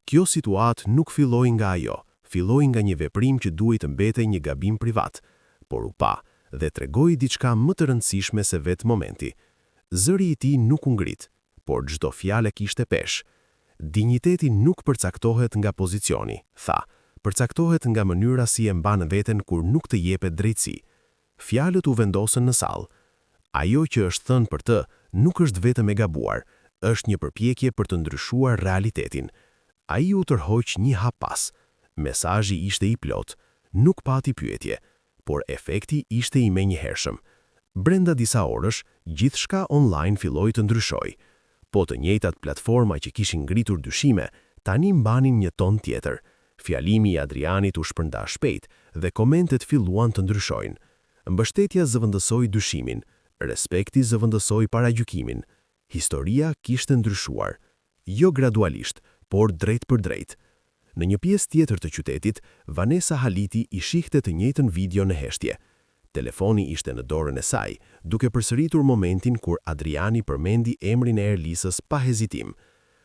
Kjo situatë nuk filloi nga ajo, filloi nga një veprim që duhej të mbetej një gabim privat, por u pa dhe tregoi diçka më të rëndësishme se vetë momenti. Zëri i tij nuk u ngrit, por çdo fjalë kishte peshë. Dinjiteti nuk përcaktohet nga pozicioni, tha, përcaktohet nga mënyra si e mban veten kur nuk të jepet drejtësi. Fjalët u vendosën në sallë. Ajo që është thënë për të nuk është vetëm e gabuar, është një përpjekje për të ndryshuar realitetin. Ai u tërhoq një hap pas. Mesazhi ishte i plot, nuk pati pyetje, por efekti ishte i menjëhershëm. Brenda disa orësh, gjithçka online filloi të ndryshoj. Po të njëjtat platforma që kishin ngritur dyshime, tani mbanin një ton tjetër. Fjalimi i Adrianit u shpërnda shpejt dhe komentet filluan të ndryshojnë. Mbështetja zëvendësoi dyshimin, respekti zëvendësoi paragjykimin. Historia kishte ndryshuar, jo gradualisht, por drejt për drejt. Në një pjesë tjetër të qytetit, Vanessa Haliti I shihte të njëjtën video në heshtje. Telefoni ishte në dorën e saj, duke përsëritur momentin kur Adriani përmendi emrin e Erlisës pa hezitim.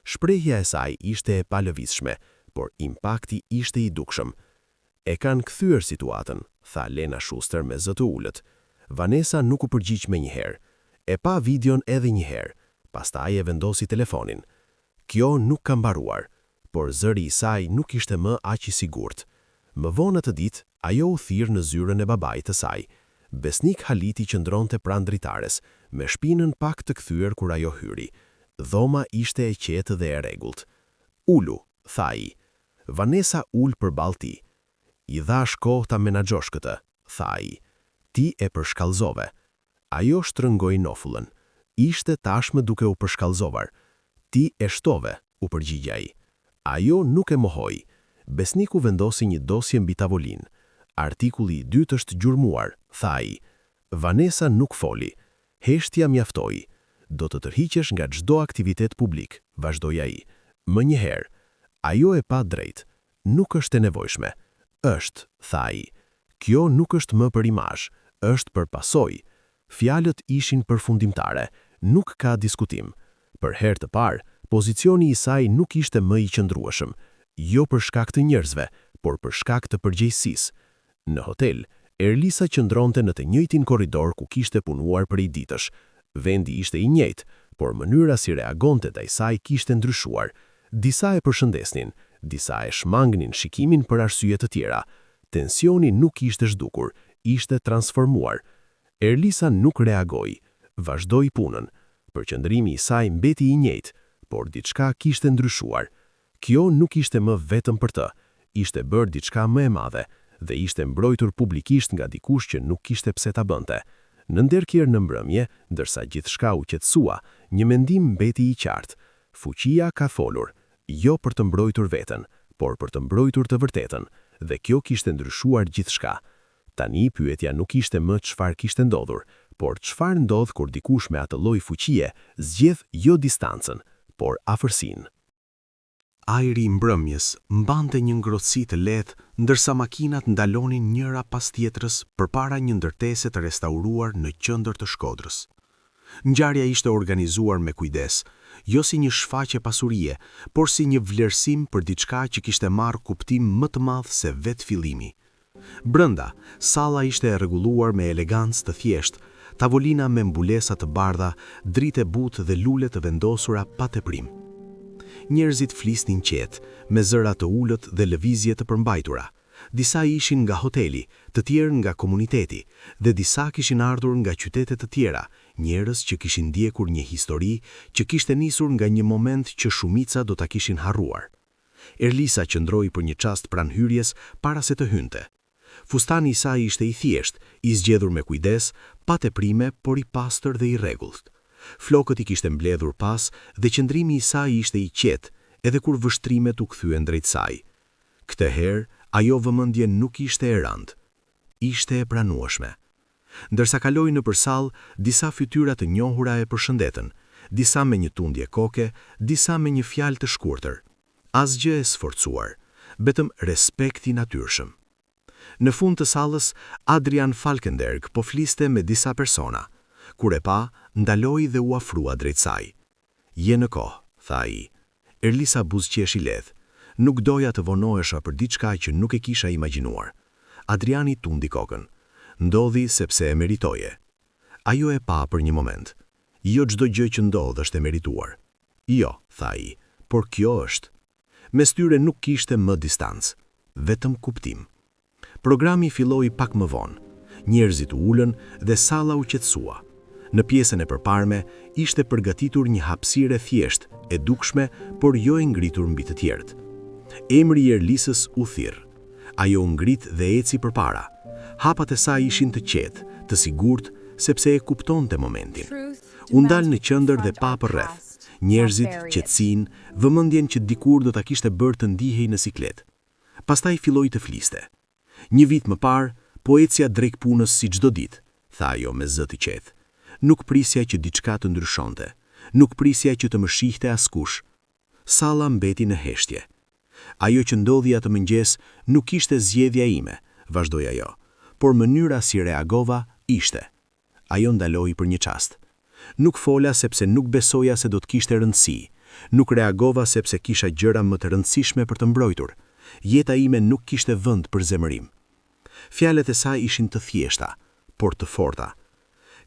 Shprehja e saj ishte e palëvizshme, por impakti ishte I dukshëm. E kanë kthyer situatën, tha Lena Schuster me zë të ulët. Vanessa nuk u përgjigj menjëherë. E pa videon edhe një herë, pastaj e vendosi telefonin. Kjo nuk ka mbaruar, por zëri I saj nuk ishte më aq I sigurt. Më vonë atë ditë, ajo u thirr në zyrën e babait të saj. Besnik Haliti qëndronte pranë dritares, me shpinën pak të kthyer kur ajo hyri. Dhoma ishte e qetë dhe e rregullt. Ulu, tha I. Vanessa ul përballë tij. I dhash kohë ta menaxhosh këtë, tha I. Ti e përshkallëzove. Ajo shtrëngoi nofullën. Ishte tashmë duke u përshkallëzuar. Ti e shtove, u përgjigja I. Ajo nuk e mohoi. Besniku vendosi një dosje mbi tavolinë. Artikulli I dytë është gjurmuar, tha I. Vanessa nuk foli. Heshtja mjaftoi. Do të tërhiqesh nga çdo aktivitet publik, vazhdoi ai. Më njëherë, ajo e pa drejt. Nuk është e nevojshme. Është, tha I. Kjo nuk është më për imazh, është për pasojë. Fjalët ishin përfundimtare, nuk ka diskutim. Për herë të parë, pozicioni I saj nuk ishte më I qëndrueshëm, jo për shkak të njerëzve, por për shkak të përgjegjësisë. Në hotel, Erlisa qëndronte në të njëjtin korridor ku kishte punuar prej ditësh. Vendi ishte I njëjtë, por mënyra si reagonte ndaj saj kishte ndryshuar. Disa e përshëndesnin, disa e shmangnin shikimin për arsye të tjera. Tensioni nuk ishte zhdukur, ishte transformuar. Erlisa nuk reagoi, vazhdoi punën. Përqendrimi I saj mbeti I njëjtë, por diçka kishte ndryshuar. Kjo nuk ishte më vetëm për të, ishte bërë diçka më e madhe dhe ishte mbrojtur publikisht nga dikush që nuk kishte pse ta bënte. Në nderkjer në mbrëmje, ndërsa gjithçka u qetësua, një mendim mbeti I qartë. Fuqia ka folur, jo për të mbrojtur veten, por për të mbrojtur të vërtetën, dhe kjo kishte ndryshuar gjithçka. Tani pyetja nuk ishte më çfarë kishte ndodhur, por çfarë ndodh kur dikush me atë lloj fuqie zgjedh jo distancën, por afërsinë. Ajri I mbrëmjes mbante një ngrohtësi të lehtë, ndërsa makinat ndalonin njëra pas tjetrës përpara një ndërtese të restauruar në qendër të Shkodrës. Ngjarja ishte organizuar me kujdes, jo si një shfaqje pasurie, por si një vlerësim për diçka që kishte marrë kuptim më të madh se vetë fillimi. Brenda, salla ishte e rregulluar me elegancë të thjeshtë, tavolina me mbulesa të bardha, dritë butë dhe lule të vendosura pa teprim. Njerëzit flisnin qetë, me zëra të ulët dhe lëvizje të përmbajtura. Disa ishin nga hoteli, të tjerë nga komuniteti, dhe disa kishin ardhur nga qytete të tjera, njerëz që kishin ndjekur një histori që kishte nisur nga një moment që shumica do ta kishin harruar. Erlisa qëndroi për një çast pranë hyrjes para se të hynte. Fustani I saj ishte I thjesht, I zgjedhur me kujdes, pa teprime, por I pastër dhe I rregullt. Flokët I kishte mbledhur pas dhe qëndrimi I saj ishte I qetë, edhe kur vështrimet u kthyen drejt saj. Këtë herë, ajo vëmendje nuk ishte e rëndë, ishte e pranueshme. Ndërsa kaloi nëpër sallë, disa fytyra të njohura e përshëndetën, disa me një tundje koke, disa me një fjalë të shkurtër. Asgjë e sforcuar, vetëm respekt I natyrshëm. Në fund të sallës, Adrian Falkenberg po fliste me disa persona. Kur e pa, ndaloi dhe u afrua drejt saj. Je në kohë, tha I. Erlisa buzëqeshi lehtë. Nuk doja të vonohesha për diçka që nuk e kisha imagjinuar. Adriani tundi kokën. Ndodhi sepse e meritoje. Ajo e pa për një moment. Jo çdo gjë që ndodh është e merituar. Jo, tha I, por kjo është. Mes tyre nuk kishte më distancë, vetëm kuptim. Programi filloi pak më vonë. Njerëzit u ulën dhe salla u qetësua. Në pjesën e përparme ishte përgatitur një hapësirë thjesht, e dukshme, por jo e ngritur mbi të tjerët. Emri I Erlisës u thirr. Ajo ngrit dhe eci përpara. Hapat e saj ishin të qetë, të sigurt, sepse e kuptonte momentin. U ndal në qendër dhe pa përreth. Njerëzit, qetësinë, vëmendjen që dikur do ta kishte bërë të ndihej në siklet. Pastaj filloi të fliste. Një vit më parë, po ecja drejt punës si çdo ditë, tha ajo me zë të qetë. Nuk prisja që diçka të ndryshonte, nuk prisja që të më shihte askush. Salla mbeti në heshtje. Ajo që ndodhi atë mëngjes nuk ishte zgjedhja ime, vazhdoi ajo, por mënyra si reagova ishte. Ajo ndaloi për një çast. Nuk fola sepse nuk besoja se do të kishte rëndësi. Nuk reagova sepse kisha gjëra më të rëndësishme për të mbrojtur. Jeta ime nuk kishte vend për zemërim. Fjalët e saj ishin të thjeshta, por të forta.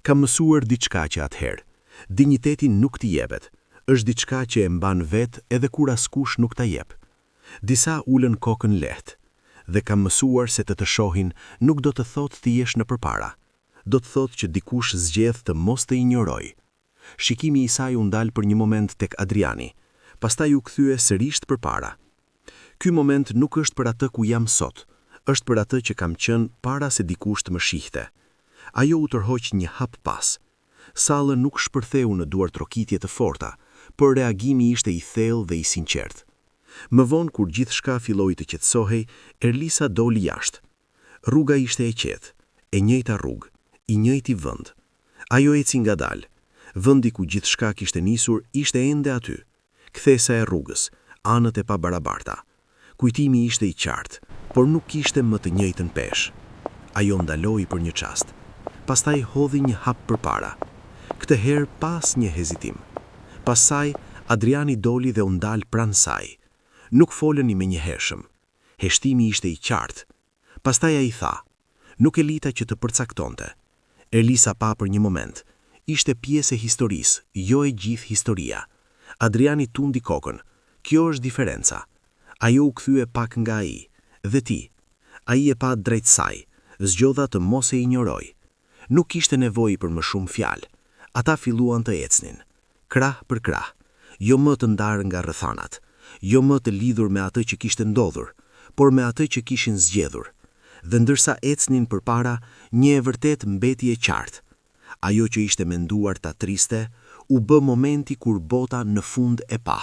Kam mësuar diçka që atëherë. Dinjiteti nuk t'i jepet. Është diçka që e mban vetë edhe kur askush nuk ta jep. Disa ulën kokën lehtë. Dhe kam mësuar se të shohin nuk do të thotë të jesh në përpara. Do të thotë që dikush zgjedh të mos të injoroj. Shikimi i saj u ndal për një moment tek Adriani, pastaj u kthye sërish përpara. Ky moment nuk është për atë ku jam sot, është për atë që kam qenë para se dikush të më shihte. Ajo u tërhoq një hap pas. Sallë nuk shpërtheu në duar trokitje të forta, por reagimi ishte i thellë dhe i sinqert. Më vonë kur gjithçka filloi të qetësohej, Erlisa doli jashtë. Rruga ishte e qetë, e njëjta rrugë, i njëjti vend. Ajo eci ngadalë. Vendi ku gjithçka kishte nisur ishte ende aty. Kthesa e rrugës, anët e pabarabarta. Kujtimi ishte i qartë, por nuk kishte më të njëjtën peshë. Ajo ndaloi për një çast. Pastaj hodhi një hap përpara. Këtë herë pas një hezitim. Pastaj Adriani doli dhe u ndal pranë saj. Nuk folën me njëhershëm. Heshtimi ishte i qartë. Pastaj ai tha: "Nuk e lita që të përcaktonte." Erlisa pa për një moment. Ishte pjesë e historisë, jo e gjithë historia. Adriani tundi kokën. Kjo është diferenca. Ajo u kthye pak nga ai. Dhe ti? Ai e pa drejt saj. Zgjodha të mos e injoroj. Nuk kishte nevojë për më shumë fjalë. Ata filluan të ecnin. Krah për krah. Jo më të ndarë nga rrethanat. Jo më të lidhur me atë që kishte ndodhur, por me atë që kishin zgjedhur. Dhe ndërsa ecnin përpara, një e vërtet mbeti e qartë. Ajo që ishte menduar ta triste, u bë momenti kur bota në fund e pa.